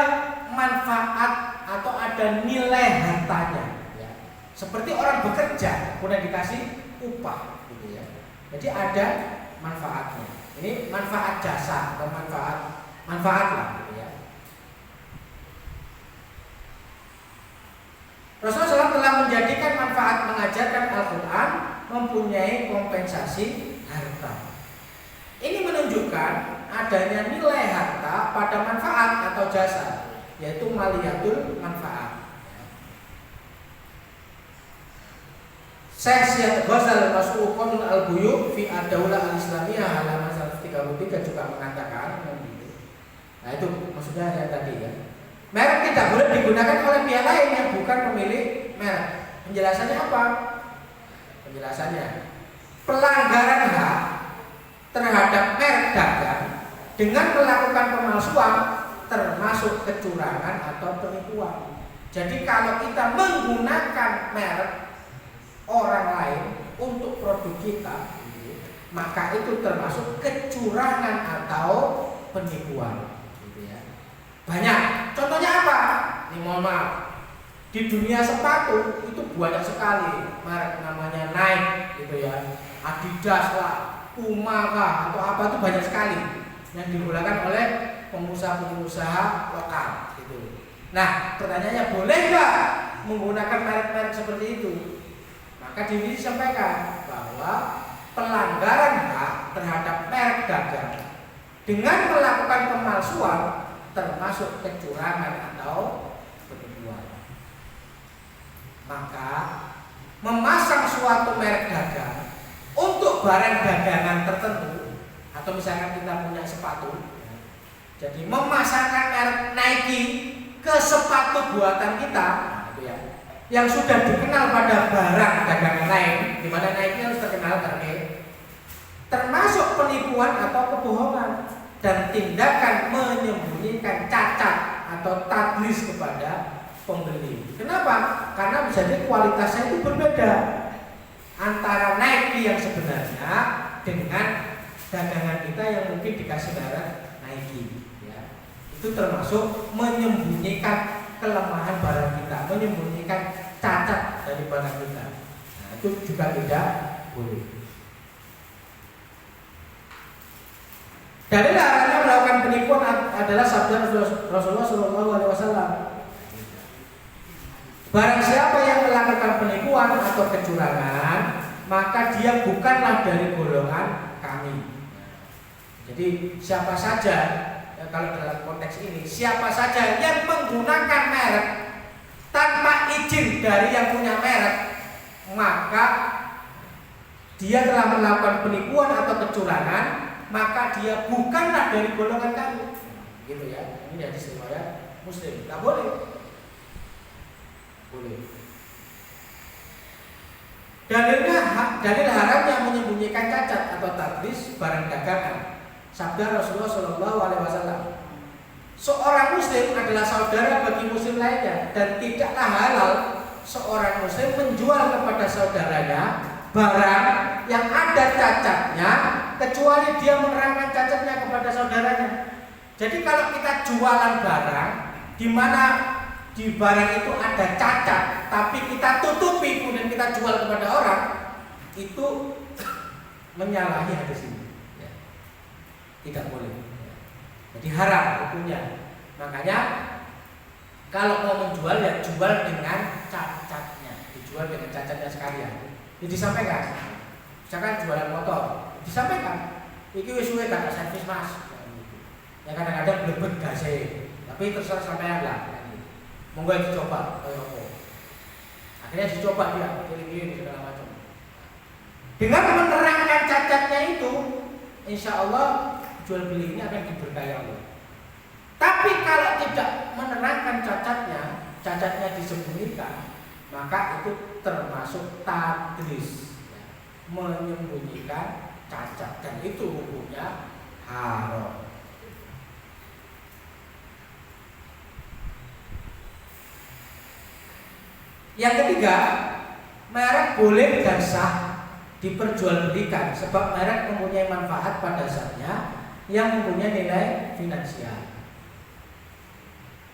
manfaat atau ada nilai hartanya ya. Seperti orang bekerja kemudian dikasih upah gitu ya. Jadi ada manfaatnya. Ini manfaat jasa atau manfaat lah gitu ya. Rasulullah SAW telah menjadikan manfaat mengajarkan Al-Quran mempunyai kompensasi harta. Ini menunjukkan adanya nilai harta pada manfaat atau jasa, yaitu maliyatul manfaat. Syekh Syed Ghazal Mas'uqun Al-Buyu fi Ad-Daulah Al-Islamiyah halaman 133 juga mengatakan nah itu maksudnya yang tadi ya. Merek tidak boleh digunakan oleh pihak lain yang bukan pemilik merek. Penjelasannya apa? Penjelasannya pelanggaran hak terhadap merek dagang dengan melakukan pemalsuan termasuk kecurangan atau penipuan. Jadi kalau kita menggunakan merek orang lain untuk produk kita, maka itu termasuk kecurangan atau penipuan. Gitu ya. Banyak. Contohnya apa? Ini mohon maaf. Di dunia sepatu itu banyak sekali merek namanya Nike, gitu ya, Adidas lah, Puma lah, atau apa itu banyak sekali yang digunakan oleh pengusaha-pengusaha lokal. Gitu. Nah, pertanyaannya boleh nggak menggunakan merek-merek seperti itu? Maka di sini disampaikan bahwa pelanggaran hak terhadap merek dagang dengan melakukan pemalsuan termasuk kecurangan atau penipuan. Maka memasang suatu merek dagang untuk barang dagangan tertentu, atau misalkan kita punya sepatu, jadi memasangkan merek Nike ke sepatu buatan kita, itu ya, yang sudah dikenal pada barang dagangan lain, di mana Nike harus terkenal termasuk penipuan atau kebohongan dan tindakan menyembunyikan cacat atau tadlis kepada pembeli. Kenapa? Karena bisa jadi kualitasnya itu berbeda antara Nike yang sebenarnya dengan dagangan kita yang mungkin dikasih merek Nike. Ya. Itu termasuk menyembunyikan kelemahan barang kita, menyembunyikan cacat dari barang kita. Nah, itu juga tidak boleh. Dari larangan melakukan penipuan adalah sabda Rasulullah SAW. Barang siapa yang melakukan penipuan atau kecurangan, maka dia bukanlah dari golongan kami. Jadi siapa saja, kalau dalam konteks ini, siapa saja yang menggunakan merek tanpa izin dari yang punya merek, maka dia telah melakukan penipuan atau kecurangan, maka dia bukanlah dari golongan kami. Gitu ya. Ini hadis riwayat Muslim. Tak boleh. Boleh. Dalil haramnya menyembunyikan cacat atau tadlis barang dagangan. Sabda Rasulullah SAW. Seorang Muslim adalah saudara bagi Muslim lainnya dan tidaklah halal seorang Muslim menjual kepada saudaranya barang yang ada cacatnya kecuali dia menerangkan cacatnya kepada saudaranya. Jadi kalau kita jualan barang di mana di barang itu ada cacat, tapi kita tutupi kemudian kita jual kepada orang, itu menyalahi hadis ini. Ya. Tidak boleh. Jadi haram hukumnya. Makanya kalau mau menjual ya jual dengan cacatnya, dijual dengan cacatnya sekalian. Ini disampaikan. Misalkan jualan motor, disampaikan. Iki wis suwe gak servis Mas. Ya kadang-kadang blebet gase, tapi terserah sampean lah. Monggo dicoba kaya apa. Akhirnya dicoba dia, pilih-pilih segala macam. Dengan menerangkan cacatnya itu, insya Allah jual beli ini akan diberkahi Allah. Tapi kalau tidak menerangkan cacatnya disembunyikan, maka itu termasuk tadlis, menyembunyikan cacat, dan itu hukumnya haram. Yang ketiga, merek boleh dan sah diperjualbelikan sebab merek mempunyai manfaat pada dasarnya yang mempunyai nilai finansial.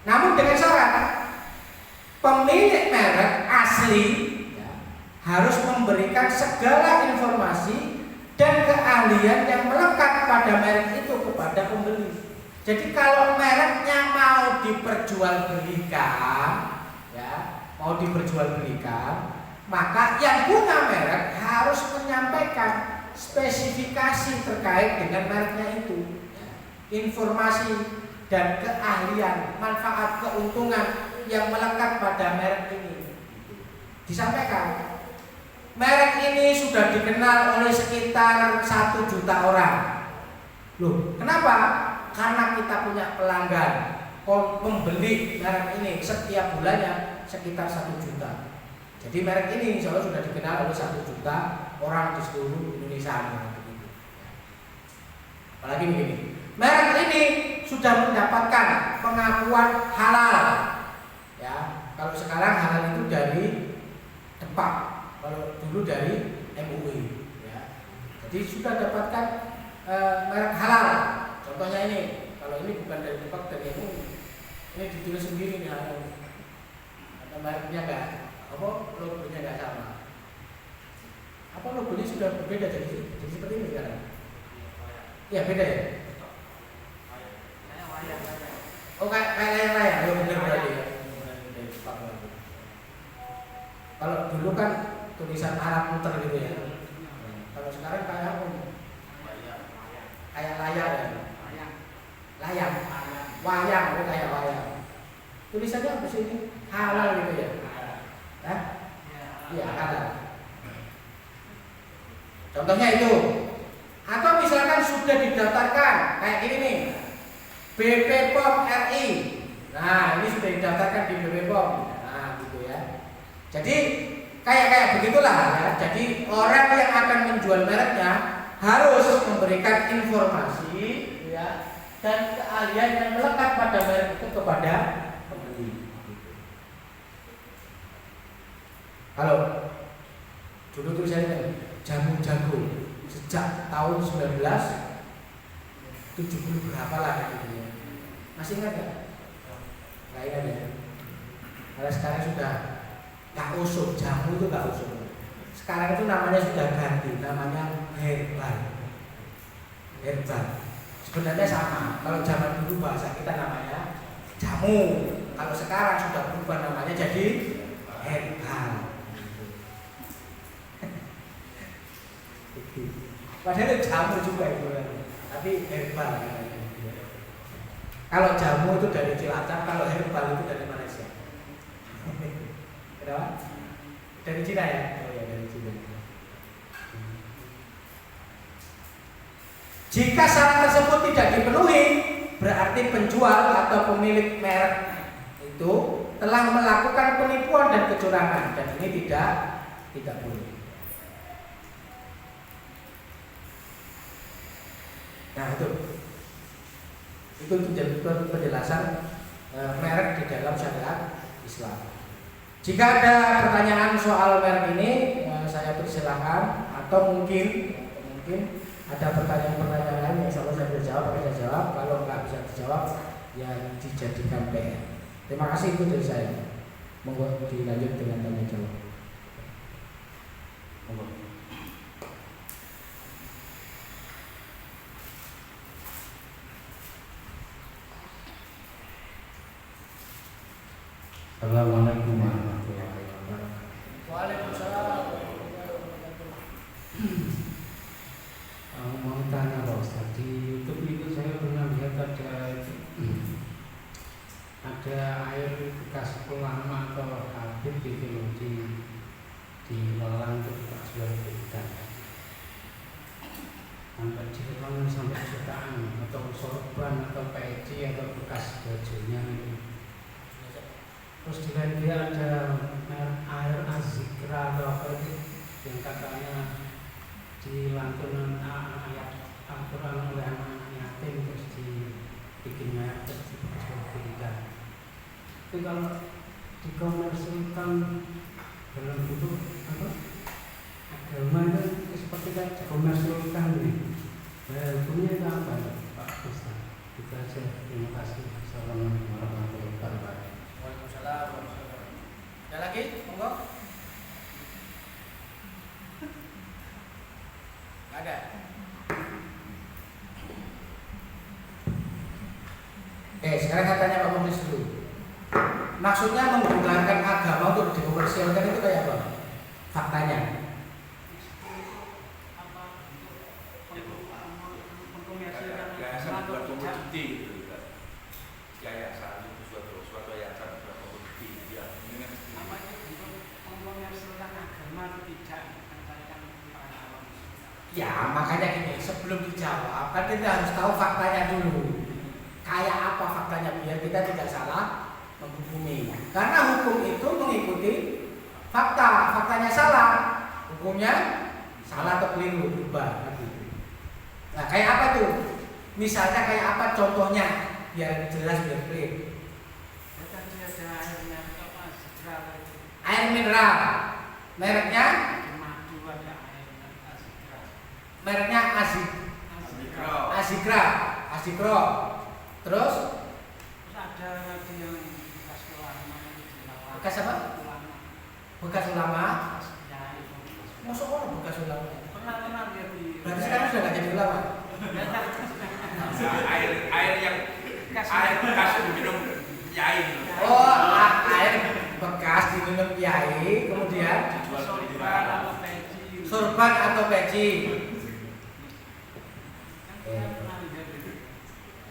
Namun dengan syarat pemilik merek asli harus memberikan segala informasi dan keahlian yang melekat pada merek itu kepada pembeli. Jadi kalau mereknya mau diperjualbelikan, maka yang punya merek harus menyampaikan spesifikasi terkait dengan mereknya itu, informasi dan keahlian, manfaat, keuntungan yang melekat pada merek ini disampaikan. Merek ini sudah dikenal oleh sekitar 1 juta orang. Loh, kenapa? Karena kita punya pelanggan, pembeli merek ini setiap bulannya sekitar 1 juta. Jadi merek ini insya Allah sudah dikenal oleh 1 juta orang di seluruh Indonesia. Apalagi begini, merek ini sudah mendapatkan pengakuan halal. Ya, kalau sekarang halal itu dari Depak, kalau dulu dari MUI. Ya. Jadi sudah dapatkan merek halal. Contohnya ini, kalau ini bukan dari Depak, dari MUI. Ini ditulis sendiri nih halal. Ada mereknya enggak? Apa logonya enggak sama? Apa logonya sudah berbeda jadi seperti ini sekarang? Iya beda ya. Oh kayak layar-layar, ya benar berarti ya. Kalau dulu kan tulisan Arab muter gitu ya. Kalau sekarang kayak layar ya. Layar. Wayang, kayak wayang. Tulisannya apa sih ini? Halal gitu ya. Hah? Iya, halal. Contohnya itu. Atau misalkan sudah didaftarkan kayak gini nih. BP POM RI. Nah, ini sudah didaftarkan di BP POM. Nah, gitu ya. Jadi kayak begitulah ya. Jadi orang yang akan menjual mereknya harus memberikan informasi ya dan keahlian yang melekat pada merek itu kepada pembeli. Halo. Dulu tuh saya jamu jago sejak tahun 1970 berapa lah gitu ya. Masih ingat nggak? Nggak ingat ya. Karena sekarang sudah nggak usum, jamu itu nggak usum. Sekarang itu namanya sudah ganti, namanya herbal. Herbal. Sebenarnya sama. Kalau zaman dulu bahasa kita namanya jamu. Kalau sekarang sudah berubah namanya jadi herbal. Padahal jamu juga itu, tapi herbal. Kalau jamu itu dari Cilacap, kalau herbal itu dari Malaysia. Kenapa? Dari Cina ya? Oh ya, dari Cina. Jika syarat tersebut tidak dipenuhi, berarti penjual atau pemilik merek itu telah melakukan penipuan dan kecurangan, dan ini tidak boleh. Nah itu penjelasan merek di dalam syariat Islam. Jika ada pertanyaan soal merek ini, saya persilakan, atau mungkin ada pertanyaan lain yang insya Allah saya bisa jawab, saya jawab. Kalau nggak bisa dijawab, ya dijadikan PR. Terima kasih, itu dari saya. Monggo dilanjut dengan tanya jawab. Monggo. Assalamualaikum warahmatullahi wabarakatuh. Waalaikumsalam. Mau tanya Pak Ustaz, di YouTube itu saya pernah lihat ada air bekas ulama atau habib gitu di lelang untuk jual belikan. Sampai dilelang sampai jutaan, atau sorban atau peci atau bekas bajunya itu. Terus di lain dia ada air azikra atau apa itu yang katanya dilantunkan ayat Al-Quran oleh anak yatim terus dibikin merek terus diperjualbelikan. Tapi kalau dikomersilkan dalam bentuk apa? Agama itu seperti kayak dikomersilkan nih. Hukumnya itu apa ya, Pak Ustaz? Itu aja. Terima kasih. Assalamualaikum warahmatullahi wabarakatuh. Waalaikumsalam. Ada lagi? Monggo. Ada. Oke, sekarang katanya Pak Mulis dulu. Maksudnya menggunakan agama untuk dikomersilkan itu kayak apa? Faktanya. Yayasan buat komoditi gitu kan. Yayasan itu suatu yayasan buat komoditi ya. Ini kan Namanya untuk mengkomersilkan agama itu tidak menyampaikan kepada awam. Ya, makanya gini, sebelum dijawab kan kita harus tahu faktanya dulu. Kayak apa faktanya biar kita tidak salah menghukumi. Karena hukum itu mengikuti fakta. Faktanya salah, hukumnya salah atau keliru, berubah. Nah, kayak apa tuh? Misalnya kayak apa contohnya? Biar jelas, biar clear. Tadi ada airnya apa? Segera. Air mineral. Mereknya? Madu ada airnya Azikra. Mereknya Azikra. Azikro. Terus? Ada lagi yang bekas ulama. Bekas apa? Bekas ulama. Masuk orang bekas ulama. Pernah dia di. Berarti sekarang sudah nggak jadi ulama. air yang bekas diminum yai. Oh, air bekas diminum yai, kemudian sorban atau peci.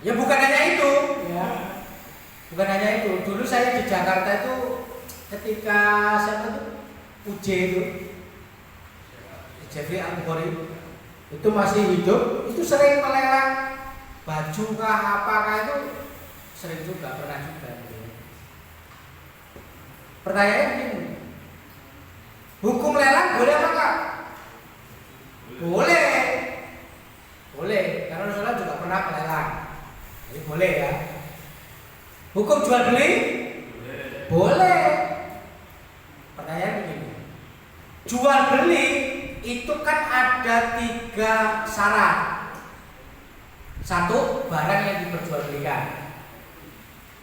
Ya bukan hanya itu, ya. Bukan hanya itu. Dulu saya di Jakarta itu ketika siapa tuh UJ itu, Jeffrey Al-Bukhari itu masih hidup, itu sering melelang baju kah apakah itu sering juga, pernah juga. Pertanyaannya begini, hukum lelang boleh apa enggak? Boleh, boleh. Karena Rasulullah juga pernah melelang, jadi boleh ya. Hukum jual beli boleh. Pertanyaan begini, jual beli itu kan ada 3 syarat. Satu, barang yang diperjualbelikan.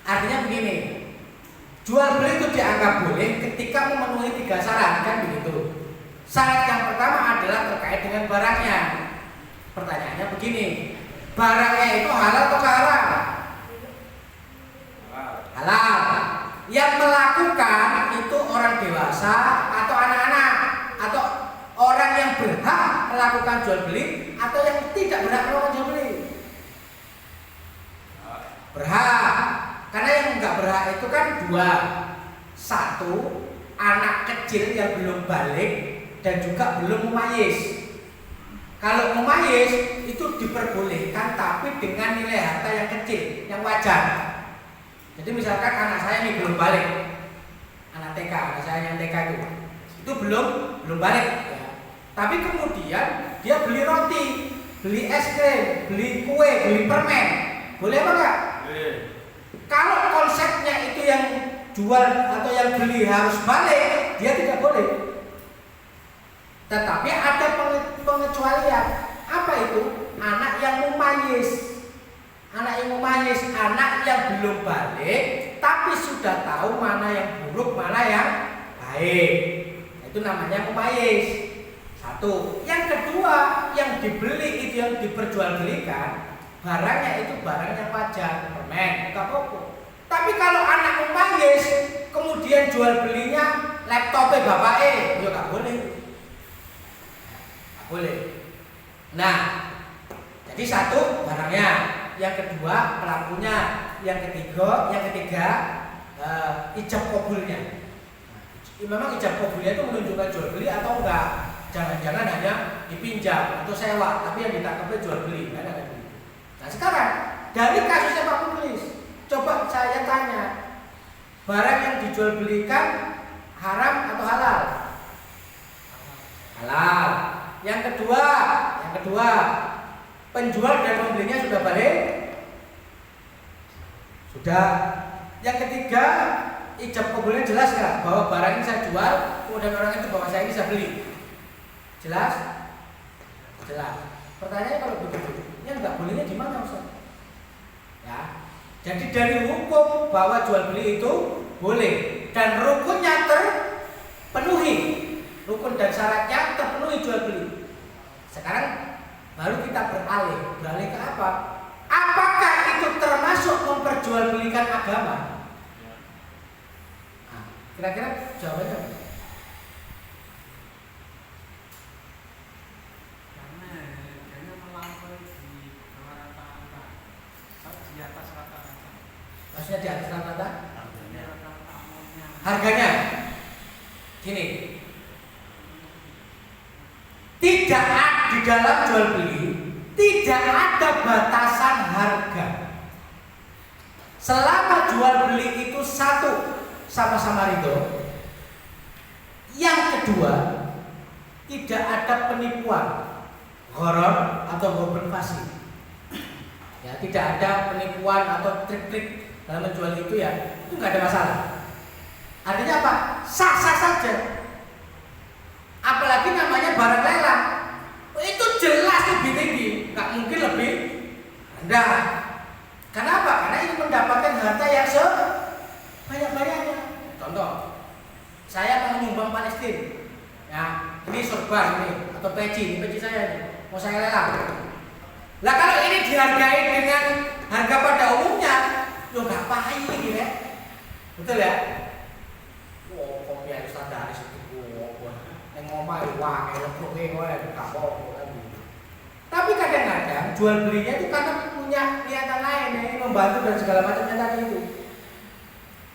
Artinya begini, jual beli itu dianggap boleh ketika memenuhi 3 syarat, kan begitu. Syarat yang pertama adalah terkait dengan barangnya. Pertanyaannya begini, barangnya itu halal atau haram? Halal. Yang melakukan itu orang dewasa atau anak-anak atau orang yang berhak melakukan jual beli atau yang tidak berhak melakukan jual beli? Berhak. Karena yang enggak berhak itu kan 2. 1, anak kecil yang belum balik dan juga belum mumayyiz. Kalau mumayyiz itu diperbolehkan tapi dengan nilai harta yang kecil, yang wajar. Jadi misalkan anak saya ini belum balik, anak TK, anak saya yang TK itu belum balik ya. Tapi kemudian dia beli roti, beli es krim, beli kue, beli permen, boleh apa enggak? Boleh. Kalau konsepnya itu yang jual atau yang beli harus balik, dia tidak boleh. Tetapi ada pengecualian. Apa itu? Anak yang mumayyiz. Anak yang mumayyiz, anak yang belum balik tapi sudah tahu mana yang buruk, mana yang baik. Itu namanya mumayyiz. 1. Yang kedua, yang dibeli itu yang diperjualbelikan, barangnya itu barang yang wajar, permen, bukan pokok. Tapi kalau anak mumayyiz kemudian jual belinya laptopnya bapaknya, ya nggak boleh. Nggak boleh. Nah, jadi 1 barangnya, yang kedua pelakunya, yang ketiga ijab kabulnya. Memang ijab kabulnya itu menunjukkan jual beli atau enggak. Jangan-jangan hanya dipinjam atau sewa, tapi yang ditangkapnya jual beli, kan ada begitu. Nah sekarang dari kasusnya Pak Mulis, coba saya tanya, barang yang dijual belikan haram atau halal? Halal. Yang kedua, penjual dan pembelinya sudah balik? Sudah. Yang ketiga, ijab kabulnya jelas nggak bahwa barang ini saya jual, kemudian orang itu bahwa saya ini saya beli? Jelas? Jelas. Pertanyaannya kalau begitu, yang nggak bolehnya di mana Ustaz? Ya. Jadi dari hukum bahwa jual beli itu boleh dan rukunnya terpenuhi, rukun dan syaratnya terpenuhi jual beli. Sekarang baru kita beralih ke apa? Apakah itu termasuk memperjualbelikan agama? Nah, kira-kira jawabannya apa? Karena melampaui di bawah rata-rata, di atas rata-rata. Maksudnya di atas rata-rata? Harganya gini, tidak ada di dalam jual beli, tidak ada batasan harga. Selama jual beli itu satu, sama-sama ridho. Yang kedua, tidak ada penipuan, gharar atau gobernasi. Ya, tidak ada penipuan atau trik-trik dalam menjual itu ya, itu nggak ada masalah. Artinya apa? Sah-sah saja. Apalagi namanya barang lelang, itu jelas lebih tinggi, nggak mungkin lebih rendah. Kenapa? Karena ini mendapatkan harta yang sebanyak-banyaknya. Contoh, saya mau menyumbang Palestina, ya ini sorban ini atau peci saya ini, mau saya lelang. Lah kalau ini dihargai dengan harga pada umumnya, yo nggak pahit ini ya, betul ya? Oh, kopi yang standaris itu, yang ngomong wah, kayak lepuk kayak kapok kan. Tapi kadang-kadang jual belinya itu karena punya niatan lain, yang membantu dan segala macamnya tadi itu.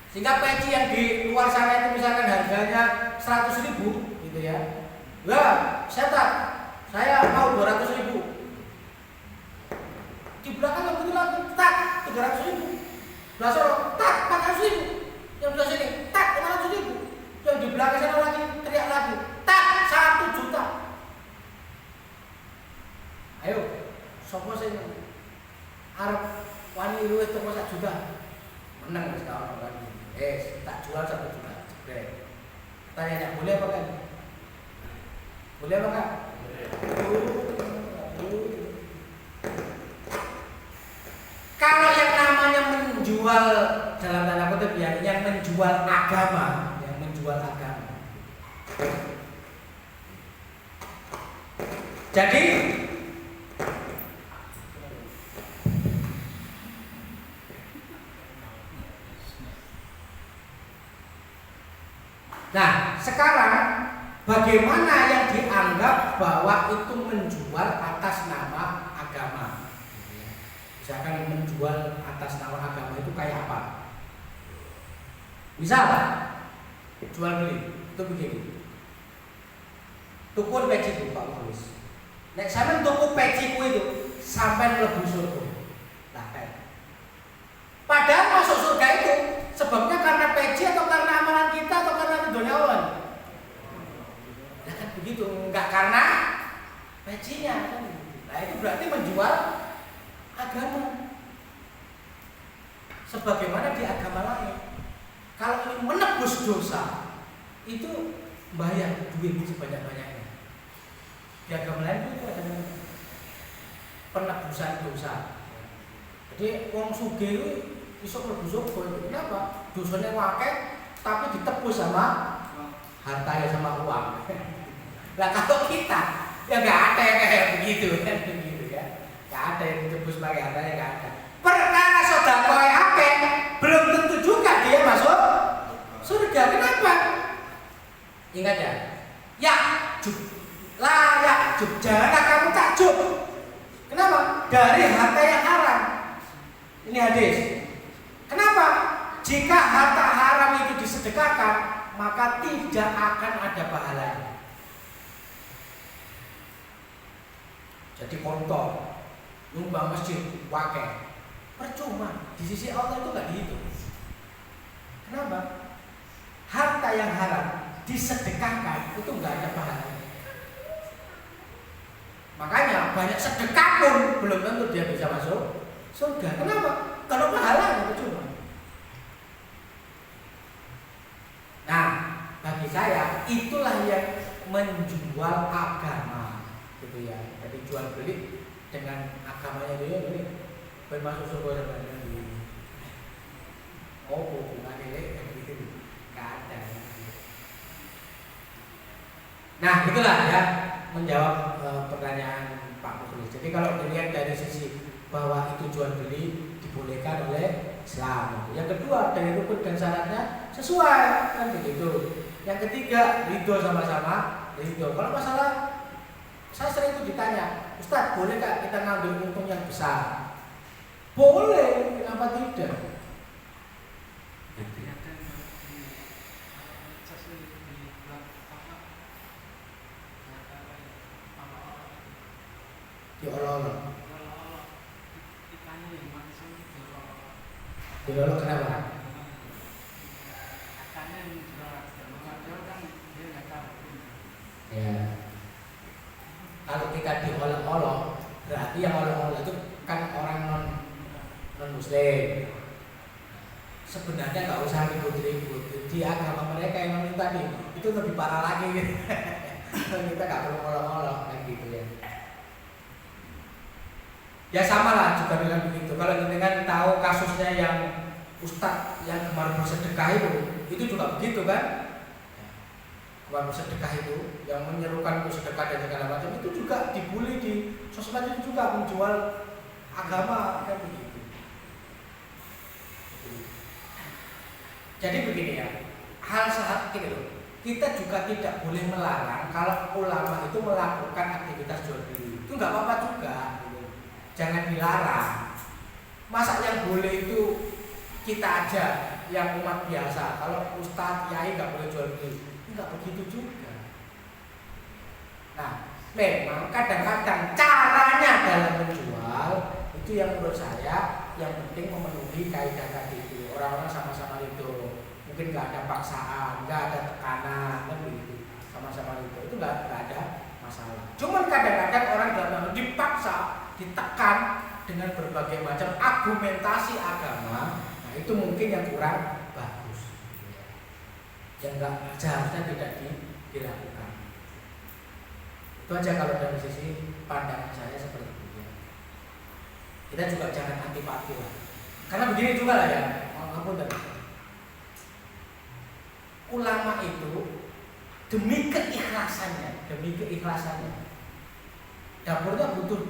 Sehingga peci yang di luar sana itu misalkan harganya 100.000 gitu ya. Lah, saya mau 200.000. Di belakang begitu lagi, tak 300.000. Belasoro, tak 400.000. Yang belah sini, tak 500.000. Yang di belakang sana lagi teriak lagi, tak 1 juta. Ayo, sopo sing arep wani luwih teko 1 juta. Menang wis kawan orang. Tak jual 1 juta. Jebret. Tanya boleh apa kan? Boleh apa kan? Kalau yang namanya menjual dalam tanda kutip ya, yang menjual agama, Jadi nah, sekarang bagaimana yang dianggap bahwa itu menjual atas nama agama? Misalkan menjual atas nama agama itu kayak apa? Misal jual beli itu begini. Tukun peciku Pak Mulis. Nek sampean tuku peciku itu sampai mlebu surga. Nah, padahal masuk surga itu sebabnya karena peci atau karena amalan kita atau karena ridhonya Allah? Nah, kan begitu, enggak karena pecinya kan. Nah, itu berarti menjual agama. Sebagaimana di agama lain. Kalau ingin menebus dosa, itu bayar duit sebanyak-banyaknya. Di agama lain itu ada penebusan dosa. Jadi wong sugih itu iso mlebu surga. Kenapa? Dosanya akeh tapi ditebus sama hartanya sama uang. Lah kalau kita ya nggak ada yang kayak begitu kan begitu ya. Nggak ada yang ditebus pakai hartanya, nggak ada. Perkara sedekah akeh belum tentu juga dia masuk surga. Kenapa? Ingat ya. Ya, layak janganlah kamu takjub. Kenapa? Dari harta yang haram. Ini hadis. Kenapa? Jika harta haram itu disedekahkan, maka tidak akan ada pahalanya. Jadi kontol, nyumbang masjid, wakil, percuma. Di sisi Allah itu nggak dihitung. Kenapa? Harta yang haram disedekahkan itu nggak ada pahalanya. banyak sedekah pun belum tentu dia bisa masuk surga. Kenapa? Kalau pahalanya cuma. Nah, bagi saya itulah yang menjual agama, gitu ya. Jadi jual beli dengan agamanya dia ini bermasuk surga dan di. Oh, bukan ini gitu, nggak ada. Nah, itulah ya menjawab pertanyaan Pak Mukhlis. Jadi kalau dilihat dari sisi bahwa itu jual beli dibolehkan oleh Islam. Yang kedua dari rukun dan syaratnya sesuai kan begitu. Yang ketiga ridho sama-sama ridho. Kalau masalah saya sering itu ditanya, Ustaz boleh nggak kita ngambil untung yang besar? Boleh, kenapa tidak? Dilolok kenapa? Ya. Kalau kita diolok-olok, berarti yang olok-olok itu kan orang non muslim. Sebenarnya nggak usah ribut-ribut. Di agama mereka yang meminta itu lebih parah lagi. Kita nggak perlu olok-olok kan gitu ya. Ya sama lah juga dengan begitu. Kalau dengan tahu kasusnya yang ustadz yang kemarin bersedekah itu juga begitu kan? Kemarin bersedekah itu yang menyerukan untuk sedekah dan segala macam itu juga dibully di sosmed itu juga menjual agama kan begitu. Jadi begini ya, hal saat ini loh. Kita juga tidak boleh melarang kalau ulama itu melakukan aktivitas jual beli. Itu nggak apa-apa juga. Jangan dilarang. Masa yang boleh itu kita aja yang umat biasa. Kalau ustadz, kiai nggak boleh jual beli, nggak begitu juga. Nah, memang kadang-kadang caranya dalam menjual itu yang menurut saya yang penting memenuhi kaidah tadi itu. Orang-orang sama-sama itu, mungkin nggak ada paksaan, nggak ada tekanan, kan begitu. Sama-sama itu nggak ada masalah. Cuman kadang-kadang orang dalam dipaksa, ditekan dengan berbagai macam argumentasi agama, nah itu mungkin yang kurang bagus, yang nggak seharusnya tidak dilakukan. Itu aja kalau dari sisi pandangan saya seperti itu. Kita juga jangan antipati lah, karena begini juga lah ya, ulama itu demi keikhlasannya, dapurnya butuh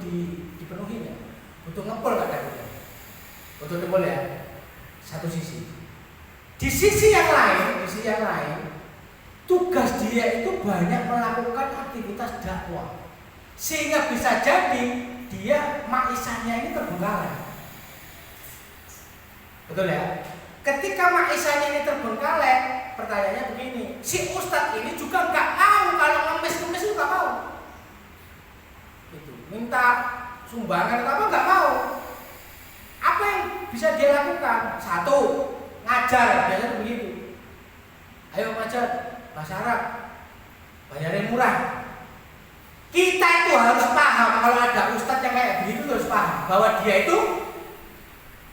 dipenuhi ya, butuh ngepol nggak dapurnya, butuh ngepol ya. Satu sisi, di sisi yang lain, tugas dia itu banyak melakukan aktivitas dakwah, sehingga bisa jadi dia maisahnya ini terbengkalai. Betul ya? Ketika maisahnya ini terbengkalai, pertanyaannya begini, si ustadz ini juga nggak mau kalau ngemis itu nggak mau. Minta sumbangan atau apa nggak mau. Apa yang bisa dia lakukan? Satu, ngajar, biasanya begitu. Ayo ngajar bahasa Arab, bayarin murah. Kita itu harus paham kalau ada ustadz yang kayak begitu harus paham bahwa dia itu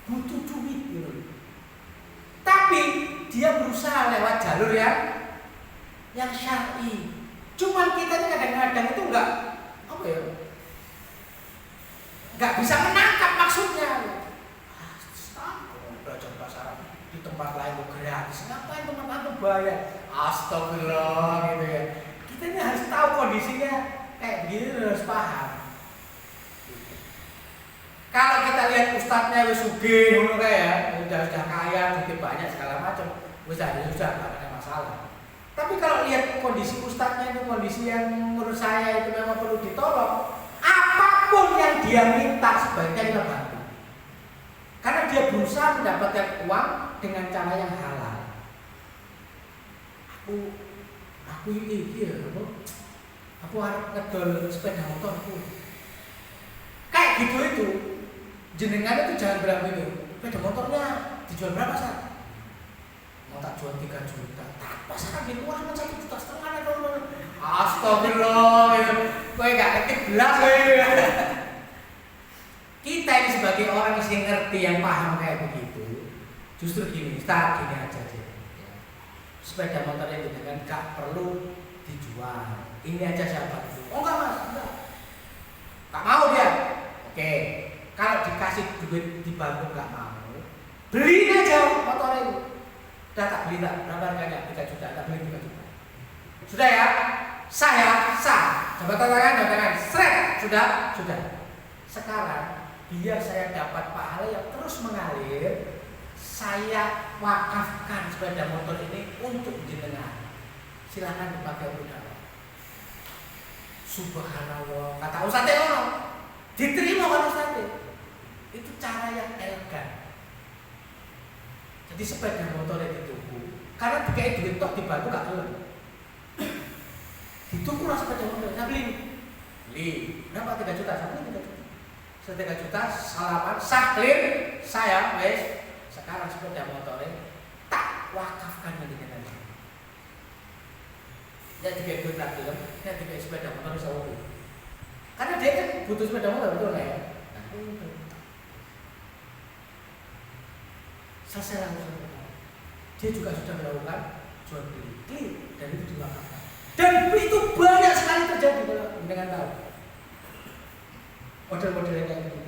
butuh duit gitu. Tapi dia berusaha lewat jalur yang syar'i. Cuman kita ini kadang-kadang itu nggak nggak bisa menangkap maksudnya. Belajar bahasa Arab di tempat lain gratis, ngapain teman-teman bayar? Astagfirullah gitu ya. Kita ini harus tahu kondisinya kayak begini, harus paham. Kalau kita lihat ustadznya wis sugih ngono kayak udah kaya, duit banyak segala macam, sudah nggak ada masalah. Tapi kalau lihat kondisi ustadznya itu kondisi yang menurut saya itu memang perlu ditolong, apapun yang dia minta sebaiknya kita bantu. Karena dia berusaha mendapatkan uang dengan cara yang halal. Aku ini aku harus ngedol sepeda motorku. Kayak gitu itu. Jenengan itu jangan bilang gitu. Sepeda motornya dijual berapa sih? Mau tak jual 3 juta. Tak pasaran di luar kan 1,5 juta atau. Astagfirullah. Kowe gak ngerti belas kowe. sebagai orang yang ngerti, yang paham kayak begitu, justru gini, start gini aja sih. Ya. Sepeda motor itu kan gak perlu dijual. Ini aja siapa itu? Oh enggak mas, enggak. Gak mau dia. Oke, kalau dikasih duit dibantu gak mau, beli aja motor itu. Udah tak beli tak? Berapa harganya? 3 juta. Tak beli 3 juta. Sudah ya? Saya sah. Jabatan tangan, seret. Sudah. Sekarang biar saya dapat pahala yang terus mengalir, saya wakafkan sepeda motor ini untuk jenengan. Silakan dipakai untuk dakwah. Subhanallah. Kata Ustadz ono. Diterima kan Ustadz. Itu cara yang elegan. Jadi sepeda motor itu ditunggu. Karena dikai duit tok dibantu gak gelem. Ditunggu lah sepeda motor. Saya beli. Berapa? 3 juta. Saya beli 3 juta. 3 juta salaman sah clear. Saya wes sekarang sepeda motornya tak wakafkan nanti nanti. Ya juga duit tak gelem. Ya juga sepeda motor bisa urus. Karena dia kan butuh sepeda motor betul nggak ya? Nah, itu. Selesai langsung. Dia juga sudah melakukan jual beli, clear, dan itu diwakafkan. Dan itu banyak sekali terjadi kalau dengan tahu. Model-modelnya kayak gitu.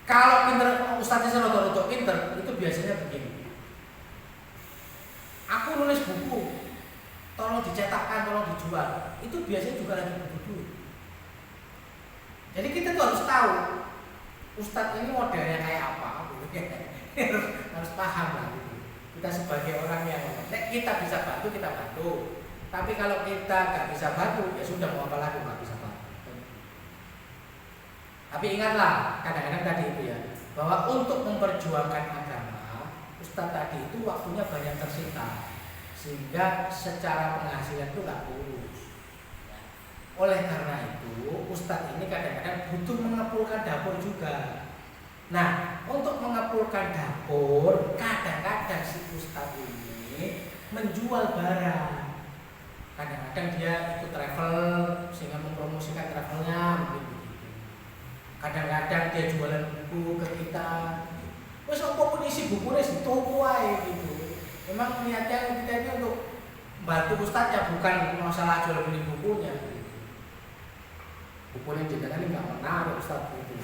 Kalau pinter, ustadznya roto-roto pinter, itu biasanya begini. Aku nulis buku, tolong dicetakkan, tolong dijual. Itu biasanya juga lagi butuh duit. Jadi kita tuh harus tahu ustadz ini modelnya kayak apa. harus paham lah gitu. Kita sebagai orang yang kita bisa bantu, kita bantu. Tapi kalau kita nggak bisa bantu, ya sudah mau apa lagi nggak bisa bantu. Tapi ingatlah, kadang-kadang tadi itu ya, bahwa untuk memperjuangkan agama, ustadz tadi itu waktunya banyak tersita, sehingga secara penghasilan itu nggak kurus. Oleh karena itu, ustadz ini kadang-kadang butuh mengepulkan dapur juga. Nah, untuk mengepulkan dapur, kadang-kadang si ustadz ini menjual barang. Kadang-kadang dia ikut travel sehingga mempromosikan travelnya mungkin begitu. Kadang-kadang dia jualan buku ke kita. Wes apapun isi bukunya di toko aja gitu. Memang niatnya kita ini untuk bantu ustadznya, bukan masalah jual beli bukunya. Bukunya jenengan ini nggak menarik ustadz itu.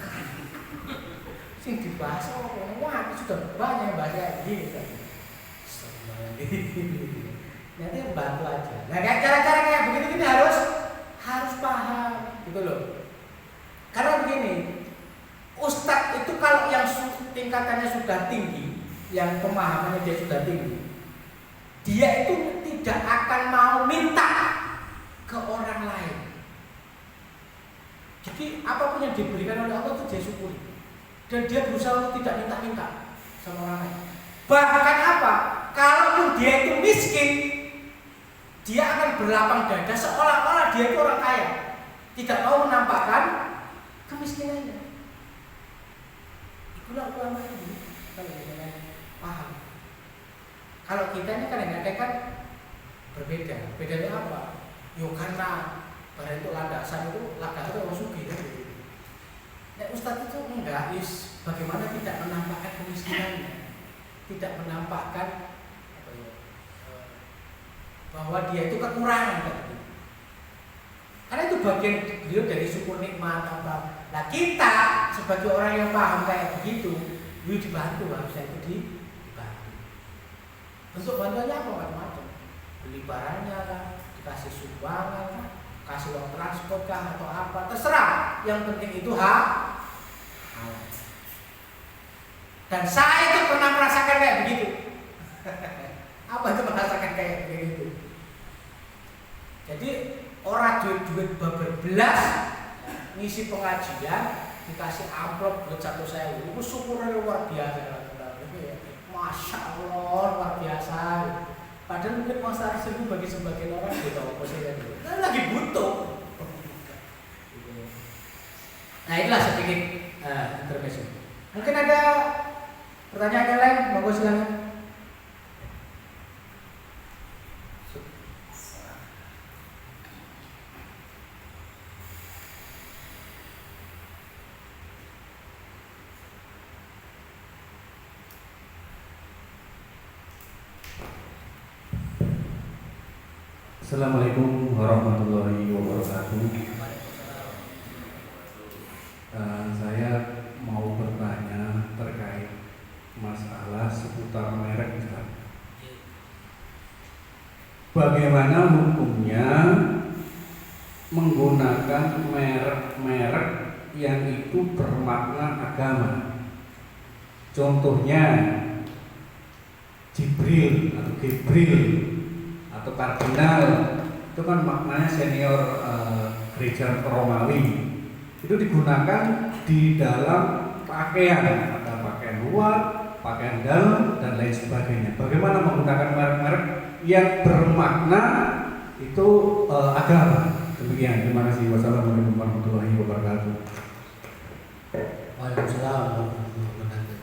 Sing dibahas wah itu sudah banyak yang bahas kayak gini kan. Nanti bantu aja. Nah kayak cara-cara kayak begini kita harus paham gitu loh. Karena begini, ustadz itu kalau yang tingkatannya sudah tinggi, yang pemahamannya dia sudah tinggi, dia itu tidak akan mau minta ke orang lain. Jadi apapun yang diberikan oleh Allah itu dia syukuri. Dan dia berusaha untuk tidak minta-minta sama orang lain. Bahkan apa? Kalaupun dia itu miskin, dia akan berlapang dada seolah-olah dia itu orang kaya. Tidak mau menampakkan kemiskinannya. Itulah ulama ini. Kalau kita paham. Kalau kita ini kadang-kadang kan berbeda. Bedanya apa? Yo karena pada itu landasan itu orang sugih ya. Nah, ustadz itu enggak, bagaimana tidak menampakkan kemiskinannya, tidak menampakkan bahwa dia itu kekurangan gitu. Karena itu bagian beliau dari syukur nikmat apa. Nah kita sebagai orang yang paham kayak begitu, dibantu harusnya itu dibantu. Bentuk bantuannya apa macam-macam, beli barangnya lah, dikasih sumbangan lah, kasih uang transport kah atau apa, terserah. Yang penting itu hak. Dan saya itu pernah merasakan kayak begitu. Apa itu merasakan kayak begitu? Jadi orang duit berbelas ngisi pengajian dikasih amplop buat 1.000, itu syukurnya luar biasa. Masya Allah luar biasa. Padahal mungkin masalah itu bagi sebagian orang gitu apa sih kan lagi butuh. Nah inilah sedikit intermezzo. Mungkin ada pertanyaan yang lain, monggo silakan. Assalamualaikum warahmatullahi wabarakatuh. Saya mau bertanya terkait masalah seputar merek, Ustaz. Bagaimana hukumnya menggunakan merek-merek yang itu bermakna agama? Contohnya Jibril atau Gabriel atau kardinal, itu kan maknanya senior gereja Romawi. Itu digunakan di dalam pakaian, ada pakaian luar, pakaian dalam, dan lain sebagainya. Bagaimana menggunakan merek-merek yang bermakna itu agama? Demikian, terima kasih. Wassalamualaikum warahmatullahi wabarakatuh. Waalaikumsalam warahmatullahi wabarakatuh.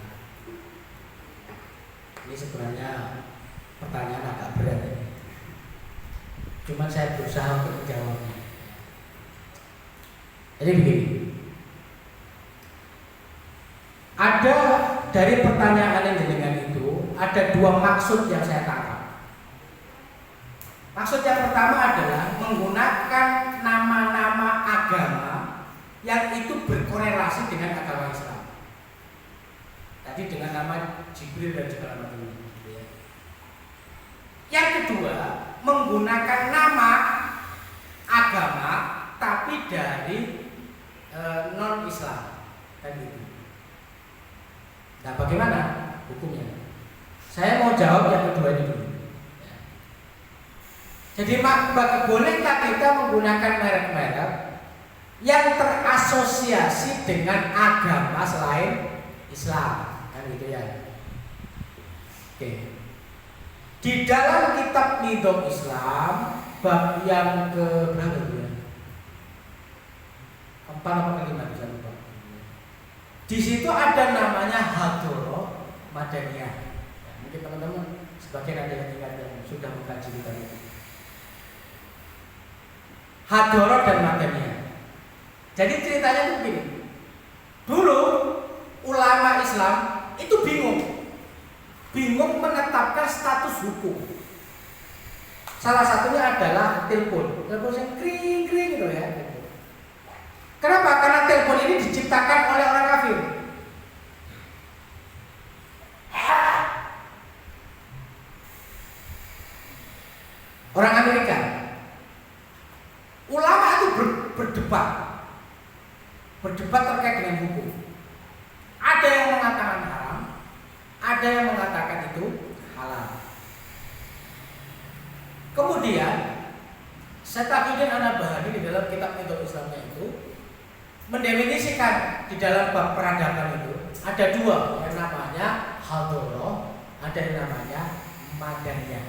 Ini sebenarnya pertanyaan agak berat ini. Cuma saya berusaha untuk menjawabnya. Jadi begini, ada dari pertanyaan yang jenengan itu ada dua maksud yang saya tangkap. Maksud yang pertama adalah menggunakan nama-nama agama yang itu berkorelasi dengan agama Islam. Tadi dengan nama Jibril dan segala macam. Yang kedua, menggunakan nama agama tapi dari non Islam, kan gitu. Nah, bagaimana hukumnya? Saya mau jawab yang kedua ini dulu. Jadi bolehkah kita menggunakan merek-merek yang terasosiasi dengan agama selain Islam, kan gitu ya? Oke. Di dalam kitab Nidham Islam bab yang ke berapa ya? 4 atau 5 bisa lupa. Di situ ada namanya Hadroh Madaniyah. Ya, mungkin teman-teman sebagian ada yang ingat yang sudah mengkaji kitab itu. Hadroh dan Madaniyah. Jadi ceritanya itu begini. Dulu ulama Islam itu bingung menetapkan status hukum. Salah satunya adalah telepon yang kring-kring gitu ya. Kenapa? Karena telepon ini diciptakan oleh orang kafir. Orang Amerika. Ulama itu berdebat terkait dengan hukum. Ada yang mengatakan haram, ada yang mengatakan itu halal. Kemudian Setahuddin An-Nabhani di dalam kitab Nidham Islamnya itu mendefinisikan di dalam bab peradaban itu ada dua, yang namanya Hadroh, ada yang namanya Madaniyah.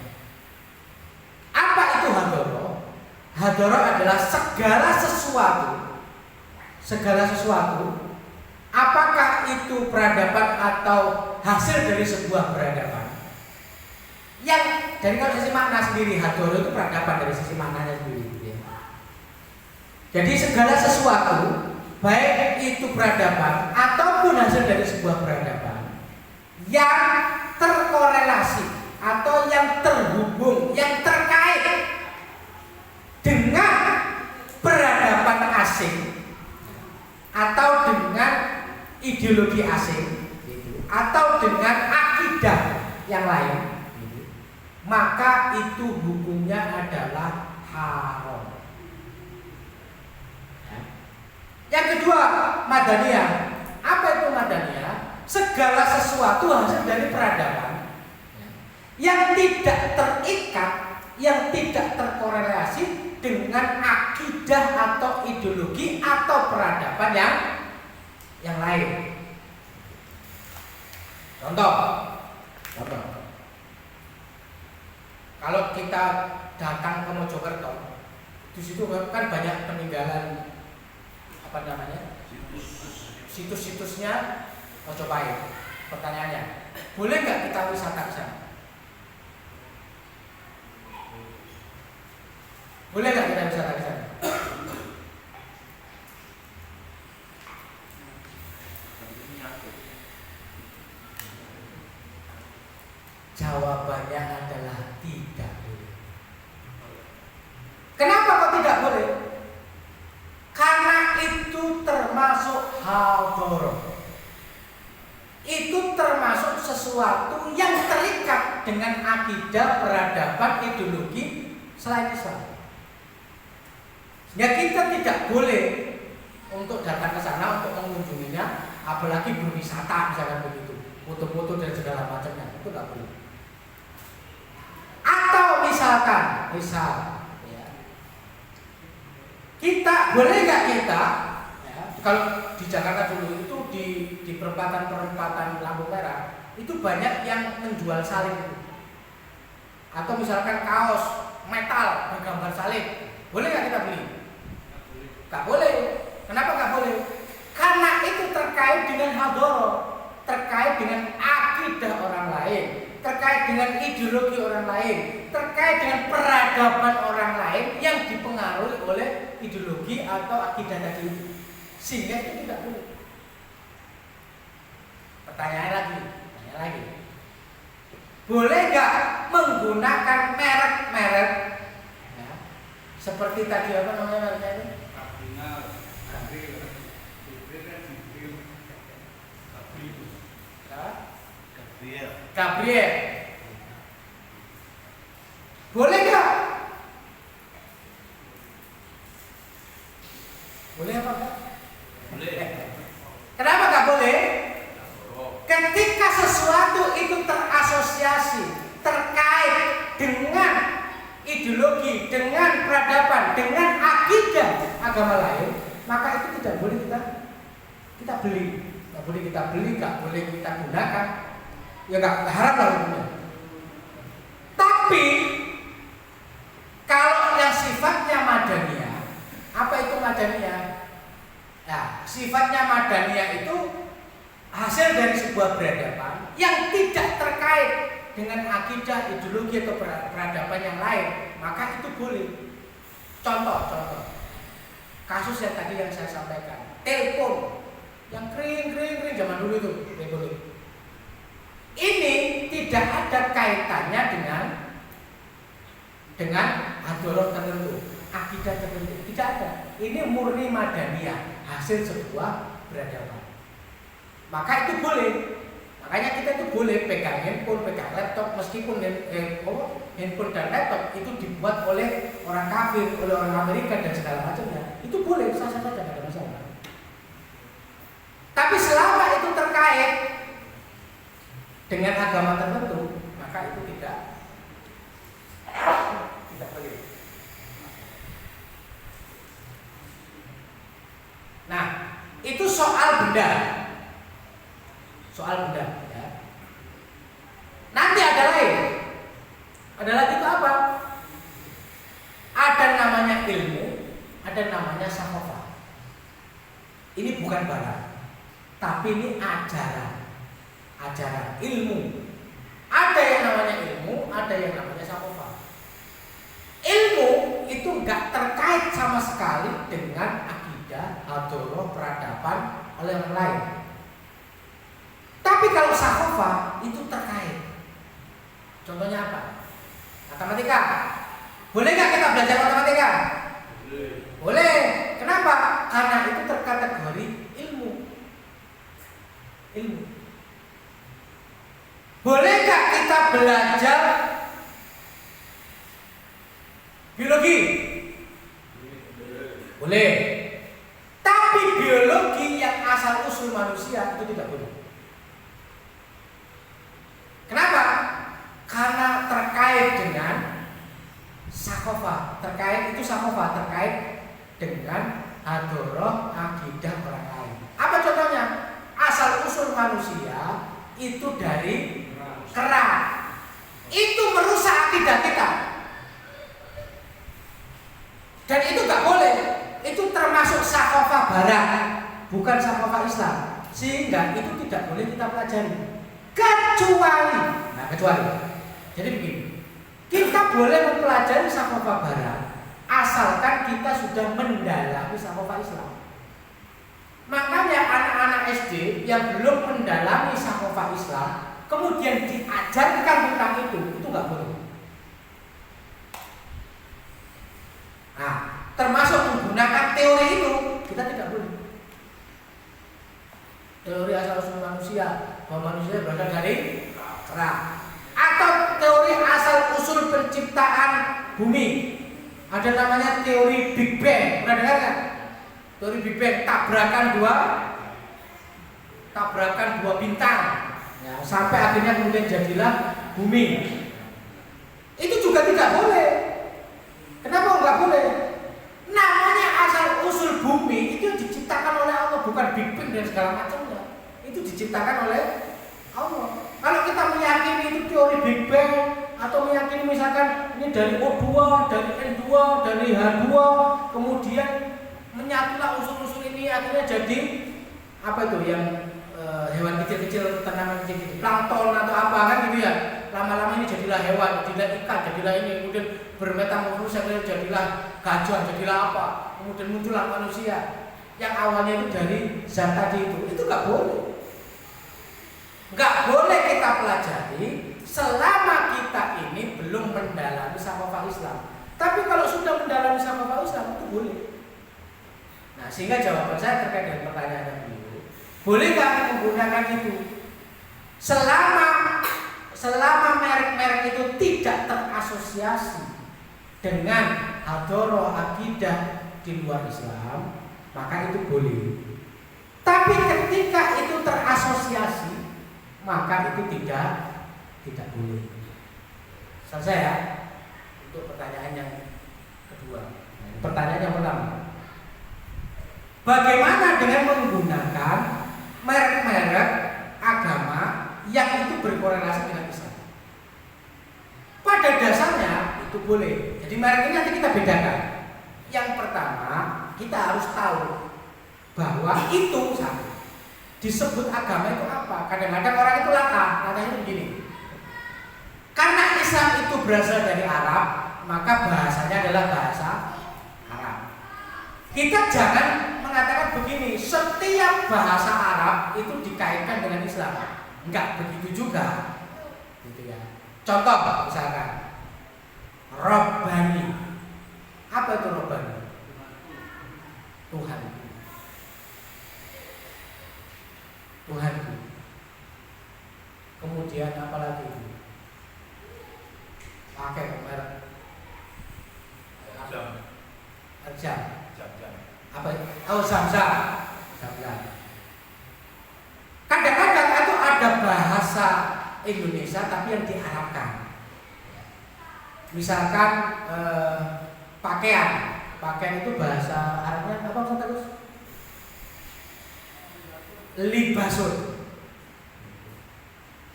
Apa itu Hadroh? Hadroh adalah segala sesuatu, apakah itu peradaban atau hasil dari sebuah peradaban. Yang dari kalau sisi makna sendiri, Hadroh itu peradaban dari sisi maknanya sendiri. Jadi segala sesuatu, baik itu peradaban ataupun hasil dari sebuah peradaban yang terkorelasi atau yang terhubung, yang terkait dengan peradaban asing atau dengan ideologi asing atau dengan akidah yang lain, maka itu hukumnya adalah haram. Yang kedua, Madaniyah. Apa itu Madaniyah? Segala sesuatu hasil dari peradaban yang tidak terikat, yang tidak terkorelasi dengan akidah atau ideologi atau peradaban yang lain. Contoh. Kalau kita datang ke Mojokerto, di situ kan banyak peninggalan situs-situsnya Mojopahit. Pertanyaannya, boleh nggak kita wisata ke sana? Boleh nggak kita wisata ke sana? Jawabannya adalah tidak boleh. Kenapa kok tidak boleh? Karena itu termasuk hadharah. Itu termasuk sesuatu yang terikat dengan akidah, peradaban, ideologi selain Islam. Sehingga kita tidak boleh untuk datang ke sana untuk mengunjunginya, apalagi berwisata misalkan begitu, foto-foto dan segala macamnya, itu tidak boleh. Atau misal ya, kita boleh nggak kita ya, kalau di Jakarta dulu itu di perempatan lampu merah itu banyak yang menjual salib itu. Atau misalkan kaos metal bergambar salib, boleh nggak kita beli? Nggak boleh. Kenapa nggak boleh? Karena itu terkait dengan hadharah, terkait dengan akidah orang lain, terkait dengan ideologi orang lain, terkait dengan peradaban orang lain yang dipengaruhi oleh ideologi atau akidah tadi, sehingga itu tidak boleh. Pertanyaan lagi, boleh nggak menggunakan merek-merek ya, seperti tadi apa namanya mereknya ini? Gabriel. Boleh nggak? Boleh apa enggak? Boleh. Kenapa nggak boleh? Ketika sesuatu itu terasosiasi, terkait dengan ideologi, dengan peradaban, dengan akidah agama lain, maka itu tidak boleh kita beli. Nggak boleh kita beli, nggak boleh kita gunakan. Ya nggak haram lah hukumnya. Tapi kalau yang sifatnya madaniyah, apa itu madaniyah? Nah, sifatnya madaniyah itu hasil dari sebuah peradaban yang tidak terkait dengan akidah, ideologi atau peradaban yang lain, maka itu boleh. Contoh kasus yang tadi yang saya sampaikan, telepon yang kering zaman dulu itu telepon. Ini tidak ada kaitannya dengan hadharah tertentu, akidah tertentu, tidak ada. Ini murni madaniyah, hasil sebuah peradaban. Maka itu boleh. Makanya kita itu boleh pegang handphone, pegang laptop, meskipun handphone dan laptop itu dibuat oleh orang kafir, oleh orang Amerika dan segala macamnya. Itu boleh, sah-sah saja, tidak ada masalah. Tapi selama itu terkait dengan agama tertentu, maka itu tidak boleh. Nah, itu soal benda ya. Nanti ada lain. Ada lagi itu apa? Ada namanya ilmu, ada namanya saqafah. Ini bukan barang, tapi ini ajaran ilmu. Ada yang namanya ilmu, ada yang namanya saqafah. Ilmu itu enggak terkait sama sekali dengan akidah, hadharah, peradaban oleh orang lain. Tapi kalau saqafah itu terkait. Contohnya apa? Matematika. Boleh nggak kita belajar matematika? Boleh. Kenapa? Karena itu terkategori ilmu. Boleh nggak kita belajar biologi? Boleh. Tapi biologi yang asal usul manusia itu tidak boleh. Kenapa? Karena terkait dengan saqafah, terkait dengan hadharah akidah orang lain. Apa contohnya? Asal usul manusia itu dari kera. Itu merusak akidah kita. Dan itu nggak boleh. Itu termasuk saqafah barat, bukan saqafah Islam. Sehingga itu tidak boleh kita pelajari. Kecuali. Jadi begini, kita boleh mempelajari saqafah barat asalkan kita sudah mendalami saqafah Islam. Makanya anak-anak SD yang belum mendalami saqafah Islam kemudian diajarkan tentang itu nggak boleh. Nah, termasuk menggunakan teori itu kita tidak boleh. Teori asal usul manusia, bahwa manusia berasal dari kerak, atau teori asal usul penciptaan bumi. Ada namanya teori Big Bang, pernah dengar kan? Teori Big Bang, tabrakan dua bintang, ya, sampai akhirnya kemudian jadilah bumi. Itu juga tidak boleh. Kenapa nggak boleh? Namanya asal usul bumi itu diciptakan oleh Allah, bukan Big Bang dan segala macamnya. Itu diciptakan oleh Allah. Kalau kita meyakini itu teori Big Bang, atau meyakini misalkan ini dari O2, dari N2, dari H2, kemudian menyatulah unsur-unsur ini akhirnya jadi apa itu yang hewan kecil-kecil, tanaman kecil-kecil, plankton atau apa kan gitu ya. Lama-lama ini jadilah hewan, jadilah ikan, jadilah ini, kemudian bermetamorfosis jadilah gajah, jadilah apa, kemudian muncullah manusia. Yang awalnya itu dari zat tadi itu nggak boleh. Nggak boleh kita pelajari selama kita ini belum mendalami Saqafah Islam. Tapi kalau sudah mendalami Saqafah Islam itu boleh. Nah, sehingga jawaban saya terkait dengan pertanyaannya beliau, bolehkah menggunakan itu selama merek-merek itu tidak terasosiasi dengan hadroh akidah di luar Islam, maka itu boleh. Tapi ketika itu terasosiasi, maka itu tidak boleh. Selesai ya? Untuk pertanyaan yang kedua. Pertanyaan yang pertama, bagaimana dengan menggunakan merek-merek agama yang itu berkorelasi dengan Islam? Pada dasarnya itu boleh. Jadi merek ini nanti kita bedakan. Yang pertama, kita harus tahu bahwa itu satu. Disebut agama itu apa? Kadang-kadang orang itu latah itu begini. Karena Islam itu berasal dari Arab, maka bahasanya adalah bahasa Arab. Kita jangan mengatakan begini, setiap bahasa Arab itu dikaitkan dengan Islam. Enggak begitu juga. Gitu ya. Contoh misalkan Rabbani. Apa itu Rabbani? Tuhan. Tuhanku. Kemudian apa lagi? Pakai merek jam. Apa? Oh, Zam-Zam. Kadang-kadang itu ada bahasa Indonesia tapi yang diarabkan. Misalkan pakaian itu bahasa Arabnya apa Ustaz terus? Libasun.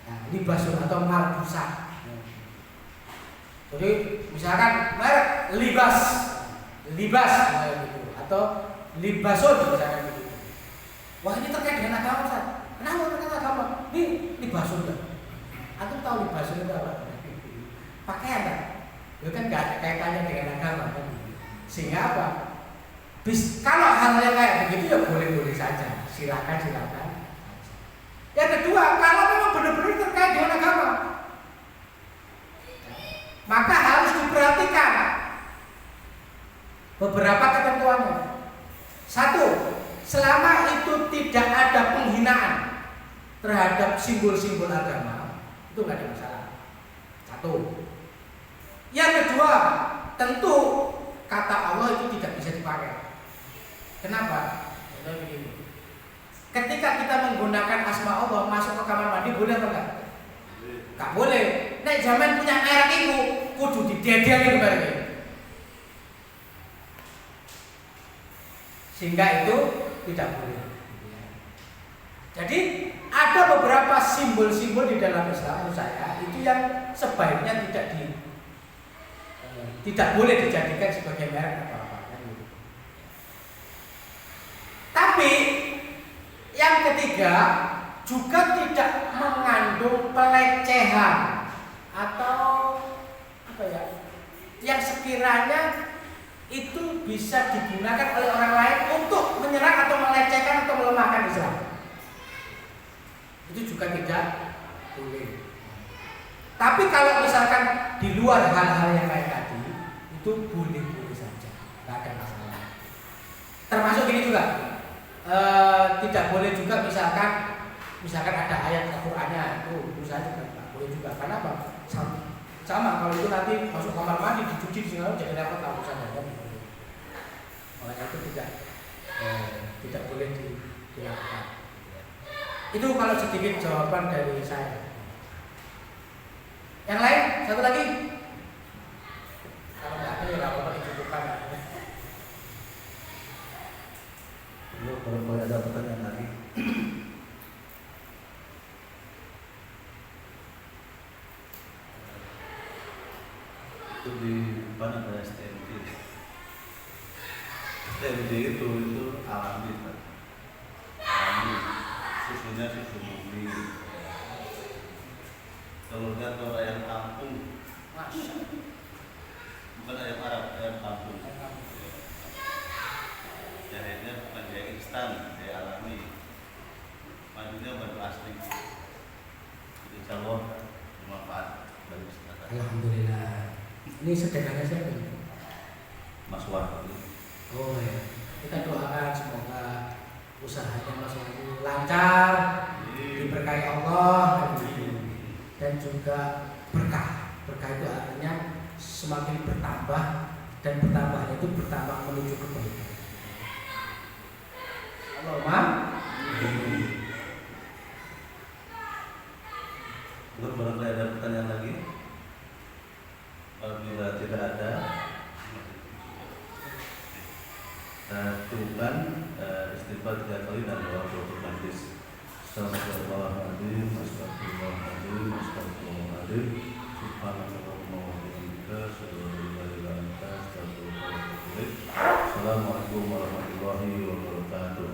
Nah, libasun atau malbusa. Jadi misalkan merek libas gitu, atau libasun misalkan gitu. Wah, ini terkait dengan agama Ustaz. Kenapa terkait agama? Ini libasun kan? Antum tahu libasun itu apa? Pakaian kan? Itu kan gak ada kaitannya dengan agama kan? Sehingga apa? Kalau hal yang kayak begitu ya boleh-boleh saja. Silakan. Yang kedua, kalau memang benar-benar terkait dengan agama, maka harus diperhatikan beberapa ketentuannya. Satu, selama itu tidak ada penghinaan terhadap simbol-simbol agama, itu nggak ada masalah. Satu. Yang kedua, tentu kata Allah itu tidak bisa dipakai. Kenapa? Jadi begini. Ketika kita menggunakan asma Allah masuk ke kamar mandi boleh atau enggak? Enggak boleh. Nek zaman punya merek itu kudu didedeli bareng. Sehingga itu tidak boleh. Jadi ada beberapa simbol-simbol di dalam Islam menurut saya itu yang sebaiknya tidak boleh dijadikan sebagai merek atau apa. Tapi yang ketiga juga tidak mengandung pelecehan atau apa ya, yang sekiranya itu bisa digunakan oleh orang lain untuk menyerang atau melecehkan atau melemahkan Islam. Itu juga tidak boleh. Tapi kalau misalkan di luar hal-hal yang kayak tadi, itu boleh-boleh saja, nggak ada masalah. Termasuk gini juga, tidak boleh juga misalkan ada ayat Al-Qur'annya itu misalnya juga nggak boleh juga. Karena apa? Sama kalau itu nanti masuk kamar mandi dicuci segala jadi repot lah urusan dan oleh itu tidak boleh dilakukan. Itu kalau sedikit jawaban dari saya. Yang lain satu lagi. Kalau nggak ada ya nggak apa-apa dicukupkan. Kalau ada pertanyaan lagi. Itu di mana ada STMJ? STMJ itu alami, Pak. Alami. Susunya susu murni. Telurnya telur ayam kampung. Bukan ayam Arab, ayam kampung. Jahitnya bukan jahit instan, jahit alami. Madunya madu asli. Itu insya Allah bermanfaat bagi masyarakat. Alhamdulillah. Ini sedekahnya siapa ini? Mas Wahyu. Oh ya. Kita doakan semoga usahanya Mas Wahyu lancar, diberkahi Allah dan juga berkah. Berkah itu artinya semakin bertambah dan bertambahnya itu bertambah menuju kebaikan. Allahumma. Barangkali ada pertanyaan lagi? Apabila tidak ada, cukupkan istighfar 3 kali dan doa untuk majlis. Astagfirullahaladzim, astagfirullahaladzim, astagfirullahaladzim. Subhanallahumma wa bihamdika, asyhadu an la ilaha illa anta, astaghfiruka wa atubu ilaik. Assalamualaikum warahmatullahi wabarakatuh.